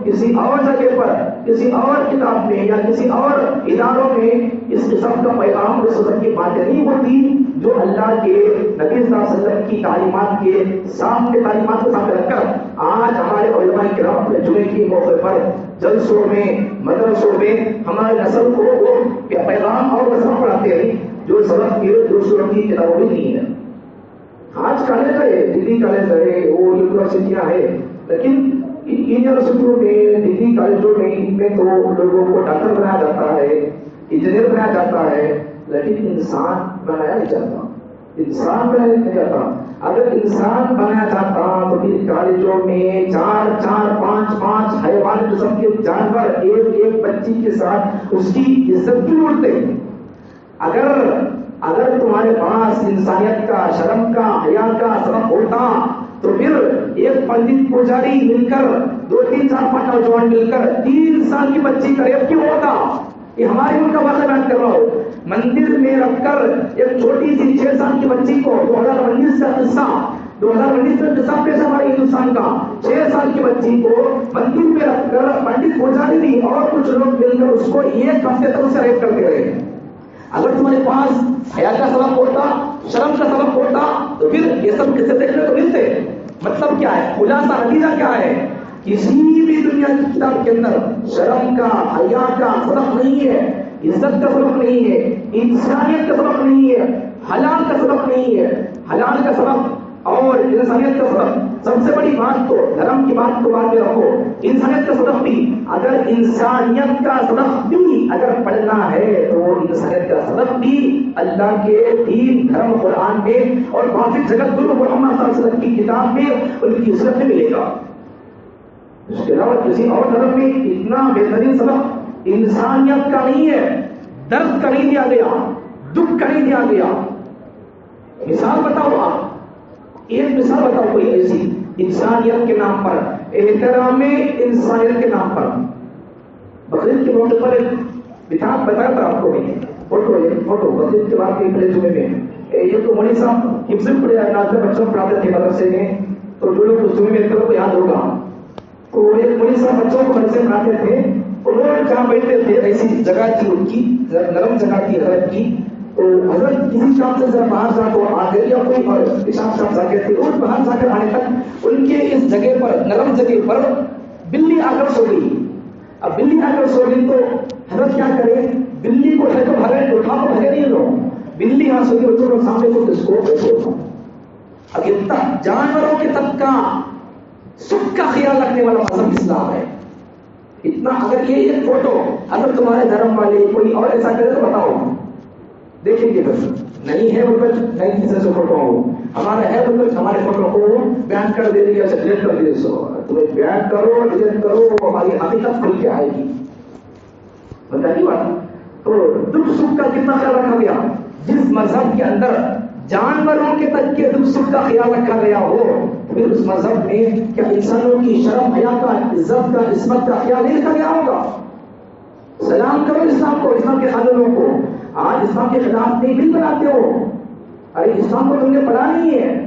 کسی اور جگہ پر، کسی اور کتاب میں یا کسی اور اداروں میں اس قسم کا پیغام، اس قسم کی باتیں نہیں ہوتی جو اللہ کے نبی صلی اللہ علیہ وسلم کی تعلیمات کے سامنے، تعلیمات کو سامنے رکھ کر آج ہمارے علماء کرام نے جمعے کے موقع پر جلسوں میں، مدرسوں میں ہمارے نسل کو وہ پیغام اور سبق پڑھاتے ہیں جو سبق کے دوسروں کی کتابوں میں نہیں ہے. آج کالج ہے، ڈگری کالج ہے، وہ یونیورسٹیاں ہیں، لیکن ان یونیورسٹیوں میں، ڈگری کالجوں میں، ان میں تو لوگوں کو ڈاکٹر بنایا جاتا ہے، انجینئر بنایا جاتا ہے، لیکن انسان بنایا نہیں جاتا. انسان بنایا نہیں جاتا. اگر انسان بنایا جاتا تو پھر کالجوں میں 4-5 حیوان قسم کے جانور ایک بچی کے ساتھ اس کی عزت کیوں اڑتے. اگر تمہارے پاس انسانیت کا، شرم کا، حیا کا سبق ہوتا تو پھر ایک پنڈت پجاری مل کر، 2-3-4-5 نوجوان مل کر 3 سال کی بچی کا ریپ کیوں ہوتا؟ یہ ہمارے ملک کا واقعہ بیان کر رہا ہوں. مندر میں رکھ کر ایک چھوٹی سی 6 سال کی بچی کو 2019 کا قصہ 2019 میں قصہ پیش ہمارے ہندوستان کا 6 سال کی بچی کو مندر میں رکھ کر پنڈت پوجاری دی اور کچھ لوگ مل کر اس کو 1 ہفتے تک اسے ریپ کرتے رہے. اگر تمہارے پاس حیا کا سبب ہوتا, شرم کا سبب ہوتا, تو پھر یہ سب قصے دیکھنے کو ملتے. مطلب کیا ہے, خلاصہ نتیجہ کیا ہے؟ کسی بھی دنیا کی کتاب کے اندر شرم کا, حیا کا سبق نہیں ہے, عزت کا سبق نہیں ہے, انسانیت کا سبق نہیں ہے, حلال کا سبق نہیں ہے. حلال کا سبق اور انسانیت کا سبق, سب سے بڑی بات تو دھرم کی بات کو بعد میں رکھو, انسانیت کا سبق بھی, اگر انسانیت کا سبق بھی اگر پڑھنا ہے تو وہ انسانیت کا سبق بھی اللہ کے دین دھرم قرآن میں اور باقی جگت گرو محمد صلی اللہ علیہ وسلم کی کتاب میں ان کی عزت میں ملے گا. اس کے علاوہ کسی اور دھرم میں اتنا بہترین سبق انسانیت کا نہیں ہے, درد کا نہیں دیا گیا, دکھ کا نہیں دیا گیا. مثال بتاؤ, آپ ایک مثال بتاؤ کوئی ایسی انسانیت کے نام پر, احترام انسانیت کے نام پر. بقرعید کے موقع پر ایک مثال بتایا تھا آپ کو, فوٹو بقرعید کے بعد کے پہلے جمعے میں یہ تو مولوی صاحب حفظ پڑھے بچوں کو پڑھاتے تھے مدرسے میں, تو جو لوگ اس جمعے میں کو یاد ہوگا, تو ایک مولوی صاحب بچوں کو مدرسے پڑھاتے تھے. انہوں جہاں بیٹھتے تھے ایسی جگہ تھی ان کی, نرم جگہ تھی حضرت کی, تو حضرت کسی کام سے ذرا باہر جا تو آ گئے یا کوئی پیشاب صاحب جا کے تھے, اور باہر جا کر آنے تک ان کے اس جگہ پر, نرم جگہ پر بلی آ کر سو گئی. اب بلی آ کر سو گئی تو حضرت کیا کرے, بلی کو اٹھا تو بھگے, اٹھا تو بھگے نہیں لو, بلی یہاں سو گئی, بچوں کو سامنے کو اس کو بیٹھو. اب اتنا جانوروں کے تک کا سکھ کا خیال رکھنے والا مذہب اسلام ہے. اتنا اگر یہ ایک فوٹو اگر تمہارے دھرم والے کوئی اور ایسا کرے تو بتاؤ, دیکھیں گے. بس نہیں ہے مطلب نہیں کسی سے فوٹو ہو, ہمارا ہے مطلب ہمارے فوٹو کو بیان کر دے دیا, ڈیلیٹ کر دے, سو تمہیں بیان کرو ڈیلیٹ کرو, ہماری حقیقت کھل کے آئے گی. بتا نہیں بات. تو دکھ سکھ کا کتنا خیال رکھا گیا. جس مذہب کے اندر جانوروں کے تک کے دکھ سکھ کا خیال رکھا گیا ہو, پھر اس مذہب میں کیا انسانوں کی شرم حیا کا, عزت کا, عصمت کا خیال نہیں رکھا گیا ہوگا؟ سلام کرو اسلام کو, اسلام کے قانونوں کو. آج اسلام کے خلاف نہیں بل بناتے ہو. ارے اسلام کو تم نے پڑھا نہیں ہے.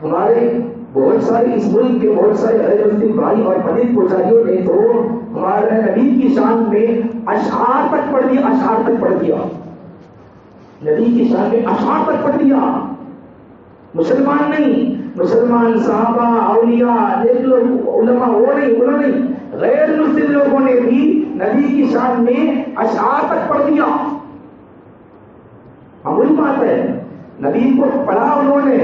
ہمارے بہت سارے اس ملک کے بہت سارے غیر مسلم بھائی اور پنڈت پوجاریوں نے تو ہمارے نبی کی شان میں اشعار تک پڑھ دیا, اشعار تک پڑھ دیا, نبی کی شان میں اشعار تک پڑھ دیا. مسلمان نہیں, مسلمان صحابہ, اولیاء, نیک لوگ, علماء, وہ نہیں, انہوں نہیں, غیر مسلم لوگوں نے بھی نبی کی شان میں اشعار تک پڑھ دیا. معمولی بات ہے, نبی کو پڑھا انہوں نے,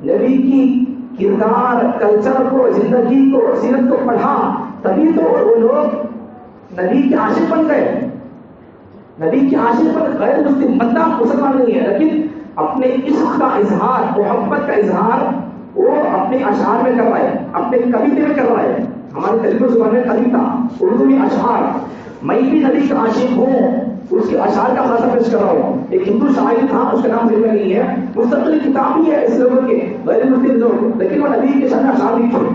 نبی کی کردار, کلچر کو, زندگی کو, سیرت کو پڑھا, تبھی تو وہ لوگ نبی کے عاشق بن گئے. نبی کے عاشق پر غیر مسلم بندہ مسلمان نہیں ہے, لیکن اپنے عشق کا اظہار, محبت کا اظہار وہ اپنے اشعار میں کر رہا ہے, اپنے کبیتے میں کر رہا ہے. ہمارے تیلگو زبان میں کبیتا, اردو میں اشعار. میں بھی نبی کا عاشق ہوں, اس کے اشعار کا خلاصہ پیش کر رہا ہوں. ایک ہندو شاعر تھا, اس کا نام ذہن میں نہیں ہے, مستقل کتاب ہی ہے اس لوگوں کے غیر مسلم لوگ, لیکن وہ نبی کے ساتھ اشعار لکھے,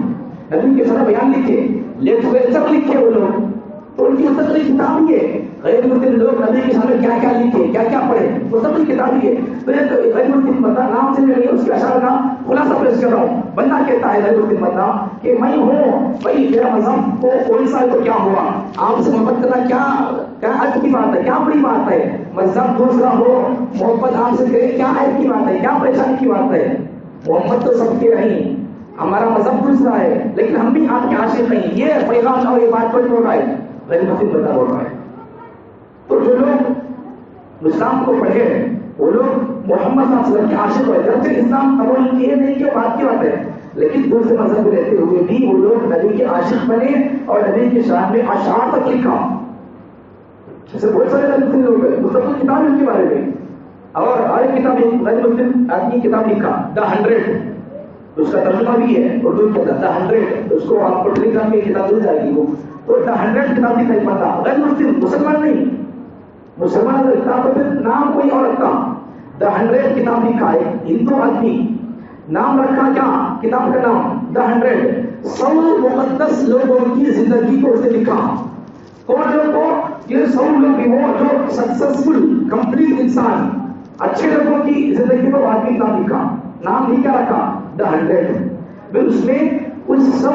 نبی کے ساتھ بیان لکھے, لٹریچر لکھے وہ لوگ, تو ان کی مستقل کتاب ہی ہے. غیر مسلم لوگ نبی کے سامنے کیا کیا لکھے, کیا کیا پڑھے, مستقل کتاب ہی ہے. تو یہ غیر مسلم بندہ نام سے نہیں, اس کے اشعار کا خلاصہ پیش کر رہا ہوں. بندہ کہتا ہے غیر مسلم بندہ کہ میں ہوں بھائی, میرا مذہب کو کوئی سال تو کیا ہوا, آپ سے محبت کرنا کیا عجب کی بات ہے, کیا بڑی بات ہے. مذہب دوسرا ہو, محبت آپ سے کرے, کیا عیب کی بات ہے, کیا پریشانی کی بات ہے. محبت تو سب کے نہیں, ہمارا مذہب دوسرا ہے, لیکن ہم بھی آپ کے عاشق نہیں. یہ پیغام اور یہ بات کوئی بول رہا ہے, غیر مسلم بندہ بول رہا ہے. تو جو لوگ اسلام کو پڑھے وہ لوگ محمد صلی اللہ علیہ وسلم کے عاشق ہوئے. جب سے اسلام قبول کیے نہیں کہ بات کی بات ہے, لیکن دوسرے مذہب میں رہتے ہوئے بھی وہ لوگ نبی کے عاشق بنے اور نبی کی شان میں اشعار تک لکھا. ایسے بہت سارے غیر مسلم لوگ ہیں, مستقل کتاب ان کے بارے میں, اور ہر کتاب غیر مسلم آدمی کتاب لکھا, دا 100, اس کا ترجمہ بھی ہے اردو کے اندر, دا 100, اس کو آپ کو ٹیلی گرام میں کتاب مل جائے گی. وہ تو دا 100 کتاب لکھا ہی پڑھتا, غیر مسلم, مسلمان نہیں. مسلمان اگر کتاب پھر نام کوئی اور رکھتا, دا 100 کتاب لکھا ہے, ہندو آدمی نام رکھا کیا کتاب کا نام, دا 100, 100 مقدس لوگوں کی زندگی کو اس نے لکھا. کون لوگوں, یہ 100 لوگ بھی ہوں جو سکسیسفل کمپلیٹ انسان اچھے لوگوں کی زندگی پر واقعی نام لکھا، نام نہیں کیا رکھا The 100. پھر اس میں اس 100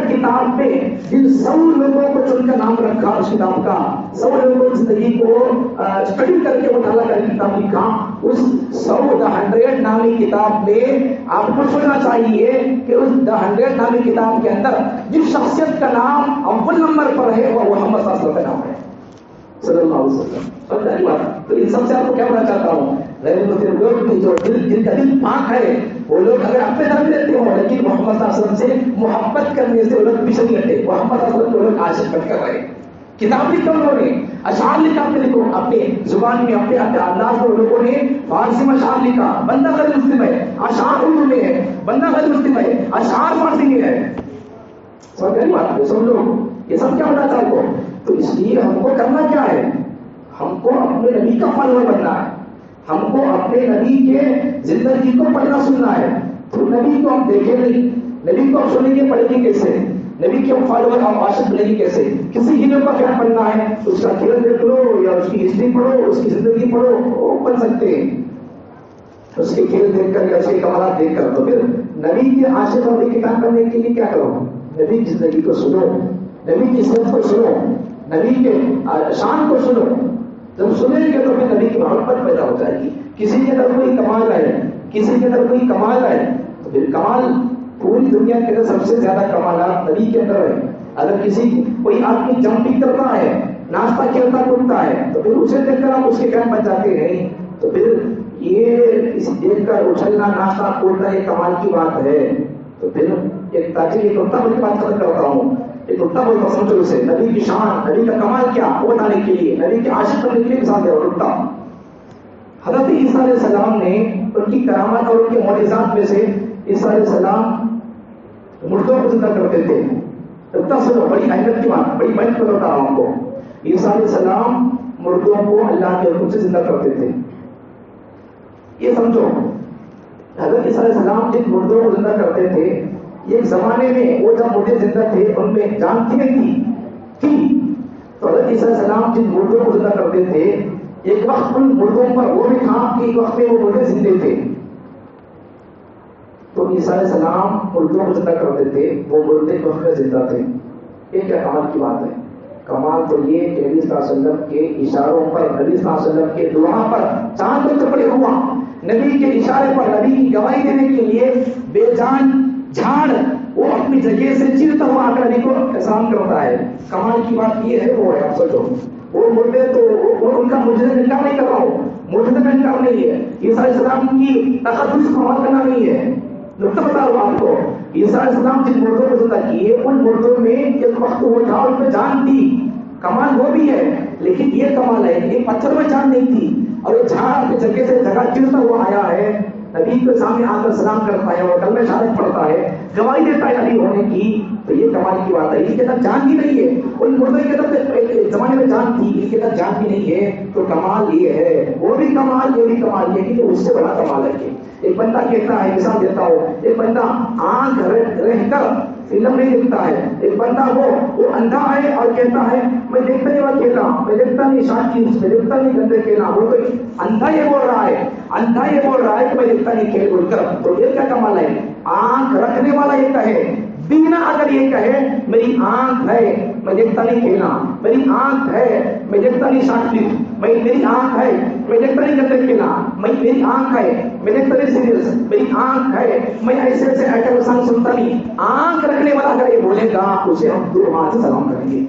کتاب میں جن 100 لوگوں کو چن کر نام رکھا اس کتاب کا، 100 لوگوں کی زندگی کو اسٹڈی کر کے مطالعہ کر کے کتاب لکھا، اس 100 نامی کتاب میں آپ کو سننا چاہیے کہ اس 100 نامی کتاب کے اندر جس شخصیت کا نام اول نمبر پر ہے وہ محمد صلی اللہ علیہ وسلم کا نام ہے صلی اللہ علیہ وسلم. تو ان سب سے آپ کو کیا بتانا چاہتا ہوں، جو جن کا دل پاک ہے وہ لوگ اگر اپنے نام لیتے ہوں لیکن محمد صلی اللہ علیہ وسلم سے محبت کرنے سے وہ لوگ پیچھے نہیں ہٹے. محمد صلی اللہ علیہ وسلم کو لوگ عاشق بن کر رہے. کتاب لکھا انہوں نے، اشعار لکھا اپنے زبان میں، اپنے انداز میں. لوگوں نے فارسی میں اشعار لکھا، بندہ غیر مسلم ہے، اشعار اردو میں ہے، بندہ غیر مسلم ہے، اشعار فارسی میں ہے. سمجھو یہ سب کیا ہوتا ہے آپ کو. تو اس لیے ہم کو کرنا کیا ہے، ہم کو اپنے نبی کا فالوور بننا ہے، ہم کو اپنے نبی کے زندگی کو پڑھنا سننا ہے. تو نبی کو ہم دیکھیں نہیں، نبی کو ہم سنیں گے پڑھیں گے کیسے، نبی کے ہم فالوور ہم عاشق بنے گی کیسے. کسی ہیرو کا کیا پڑھنا ہے، اس کا کھیل دیکھ لو یا اس کی ہسٹری پڑھو، اس کی زندگی پڑھو، وہ پڑھ سکتے ہیں اس کے کھیل دیکھ کر یا اس کے کمالات دیکھ کر. تو پھر نبی کے عاشق ہونے کے کام کرنے کے لیے کیا کرو، نبی کی زندگی کو سنو، نبی کی صحت کو سنو، نبی کے شان کو سنو. جب سنیں گے تو پھر نبی کی محبت پیدا ہو جائے گی. کسی کے اندر کوئی کمال ہے، کسی کے اندر کوئی کمال ہے تو پھر کمال پوری دنیا کے اندر سب سے زیادہ کمالات نبی کے اندر ہے. اگر کسی کوئی آدمی جمپنگ کرتا ہے، ناشتہ کھیلتا کودتا ہے تو پھر اسے دیکھ کر آپ اس کے فین بن جاتے ہیں. تو پھر یہ اس دیکھ کر اچھلنا ناشتہ کودنا یہ کمال کی بات ہے. تو پھر تاکہ یہ نقطہ بڑی بات ختم کرتا ہوں، ایک نقطہ بہت سمجھو اسے، نبی کی شان، نبی کا کمال کیا وہ بتانے کے لیے، نبی کے عاشق کرنے کے لیے مثال دے رہا نقطہ. حضرت عیسیٰ علیہ السلام نے ان کی کرامات اور ان کے معجزات میں سے عیسیٰ علیہ السلام مردوں کو زندہ کرتے تھے. نقطہ سنو، بڑی اہمیت کی بات، بڑی محنت کر رہا ہوں آپ کو. عیسیٰ علیہ السلام مردوں کو اللہ کے حکم سے زندہ کرتے تھے. یہ سمجھو حضرت عیسیٰ علیہ السلام جن مردوں کو زندہ کرتے تھے، ایک زمانے میں وہ جب مردے زندہ تھے ان میں جان تھی نہیں تھی. تو حضرت عیسیٰ علیہ السلام جن مردوں کو زندہ کرتے تھے ایک وقت ان مردوں پر وہ بھی تھا کہ ایک وقت میں وہ مردے زندے تھے. تو عیسیٰ علیہ السلام مردوں کو زندہ کرتے تھے، وہ مردے وقت میں زندہ تھے. یہ کیا کمال کی بات ہے. کمال تو یہ کہ نبی صلی اللہ علیہ وسلم کے اشاروں پر، نبی صلی اللہ علیہ وسلم کے دعا پر چاند کو پڑے ہوا، نبی کے اشارے پر، نبی کی گواہی دینے کے لیے بے جان جھاڑ وہ اپنی جگہ سے چرتا ہوا آ کر نبی کو احسان کرتا ہے. کمال کی بات یہ ہے وہ ہے. آپ سوچو وہ مردے تو ان کا مجھے انکار نہیں کر رہا ہوں، مجھے کا انکار نہیں ہے. عیسیٰ علیہ السلام کی تقدس استعمال کرنا نہیں ہے. نقطہ بتا رہا ہوں آپ کو. عیسیٰ علیہ السلام جن مردوں کو زندہ کیے ان مردوں میں ایک وقت وہ تھا ان میں جان تھی. کمال وہ بھی ہے لیکن یہ کمال ہے کہ پتھر میں جان نہیں تھی اور یہ جھاڑ اپنی جگہ سے جگہ چرتا ہوا آیا ہے، نبی کے سامنے آ کر سلام کرتا ہے اور کلمہ شہادت پڑھتا ہے، گواہی دیتا ہے نبی ہونے کی. تو یہ کمال کی بات ہے. اس کے اندر جان بھی نہیں ہے، ان مردوں کے اندر زمانے میں جان تھی، اس کے اندر جان بھی نہیں ہے. تو کمال یہ ہے، وہ بھی کمال یہ بھی کمال یہ کہ اس سے بڑا کمال ہے کہ ایک بندہ کہتا ہے، مثال دیتا ہوں، ایک بندہ آنکھ رہ کر فلم نہیں دیکھتا ہے. ایک بندہ وہ اندھا ہے اور کہتا ہے میں دیکھتا نہیں وہ کھیلا، میں دیکھتا نہیں شاٹ کی، میں دیکھتا نہیں گندے کھیلا. وہ تو اندھا یہ بول رہا ہے، اندھا یہ بول رہا ہے کہ میں دیکھتا نہیں کھیل بول کر. تو یہ کیا کمال ہے. آنکھ رکھنے والا یہ کہے، بینا اگر یہ کہے میری آنکھ ہے میں دیکھتا نہیں کھیلا، میری آنکھ ہے میں دیکھتا نہیں شاٹ کی، میری آنکھ ہے میں دیکھتا نہیں گندے کھیلا، میری آنکھ ہے میں دیکھتا نہیں سیریلس، میری آنکھ ہے میں ایسے ایسے ایٹم سانگ سنتا نہیں. آنکھ رکھنے والا اگر یہ بولے گا اسے ہم دو ہاتھ سے سلام کریں گے.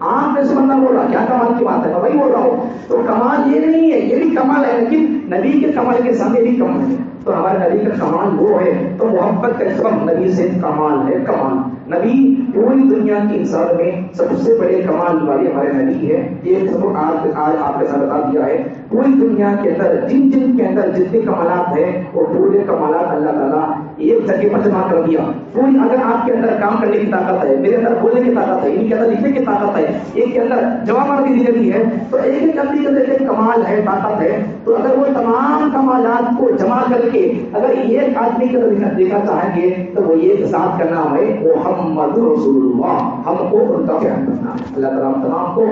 آنکھ میں سے بندہ بول رہا کیا کمال کی بات ہے، میں وہی بول رہا ہوں. تو کمال یہ نہیں ہے، یہ بھی کمال ہے لیکن نبی کے کمال کے سامنے بھی کمال ہے. تو ہمارے نبی کا کمال وہ ہے. تو محبت کا سبب نبی سے کمال ہے. کمال نبی پوری دنیا کی انسان میں سب سے بڑے کمال والے ہمارے نبی ہے. یہ سب آج آپ کے ساتھ بتا دیا ہے. پوری دنیا کے اندر جن کے اندر جتنے کمالات ہیں وہ پورے کمالات اللہ تعالیٰ ایک جگہ پر جمع کر دیا. پوری اگر آپ کے اندر کام کرنے کی طاقت ہے، میرے اندر بولنے کی طاقت ہے، ان کے اندر لکھنے کی طاقت ہے، ایک کے اندر جواب مارنے کی دیتی ہے، تو ایک ایک آدمی کے اندر ایک کمال ہے، طاقت ہے. تو اگر وہ تمام کمالات کو جمع کر کے اگر ایک آدمی کے اندر دیکھنا چاہیں گے تو وہ یہ ذات کا نام ہے محمد رسول اللہ. ہم کو ان کا پیار کرنا ہے. اللہ تعالیٰ ہم تمام کو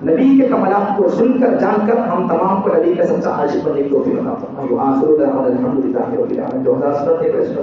نبی کے کمالات کو سن کر جان کر ہم تمام کو نبی کا سچا عاشق بننے کی توفیق عطا فرمائے۔ وآخر دعوانا الحمد للہ رب العالمین۔ جو حضرات سنت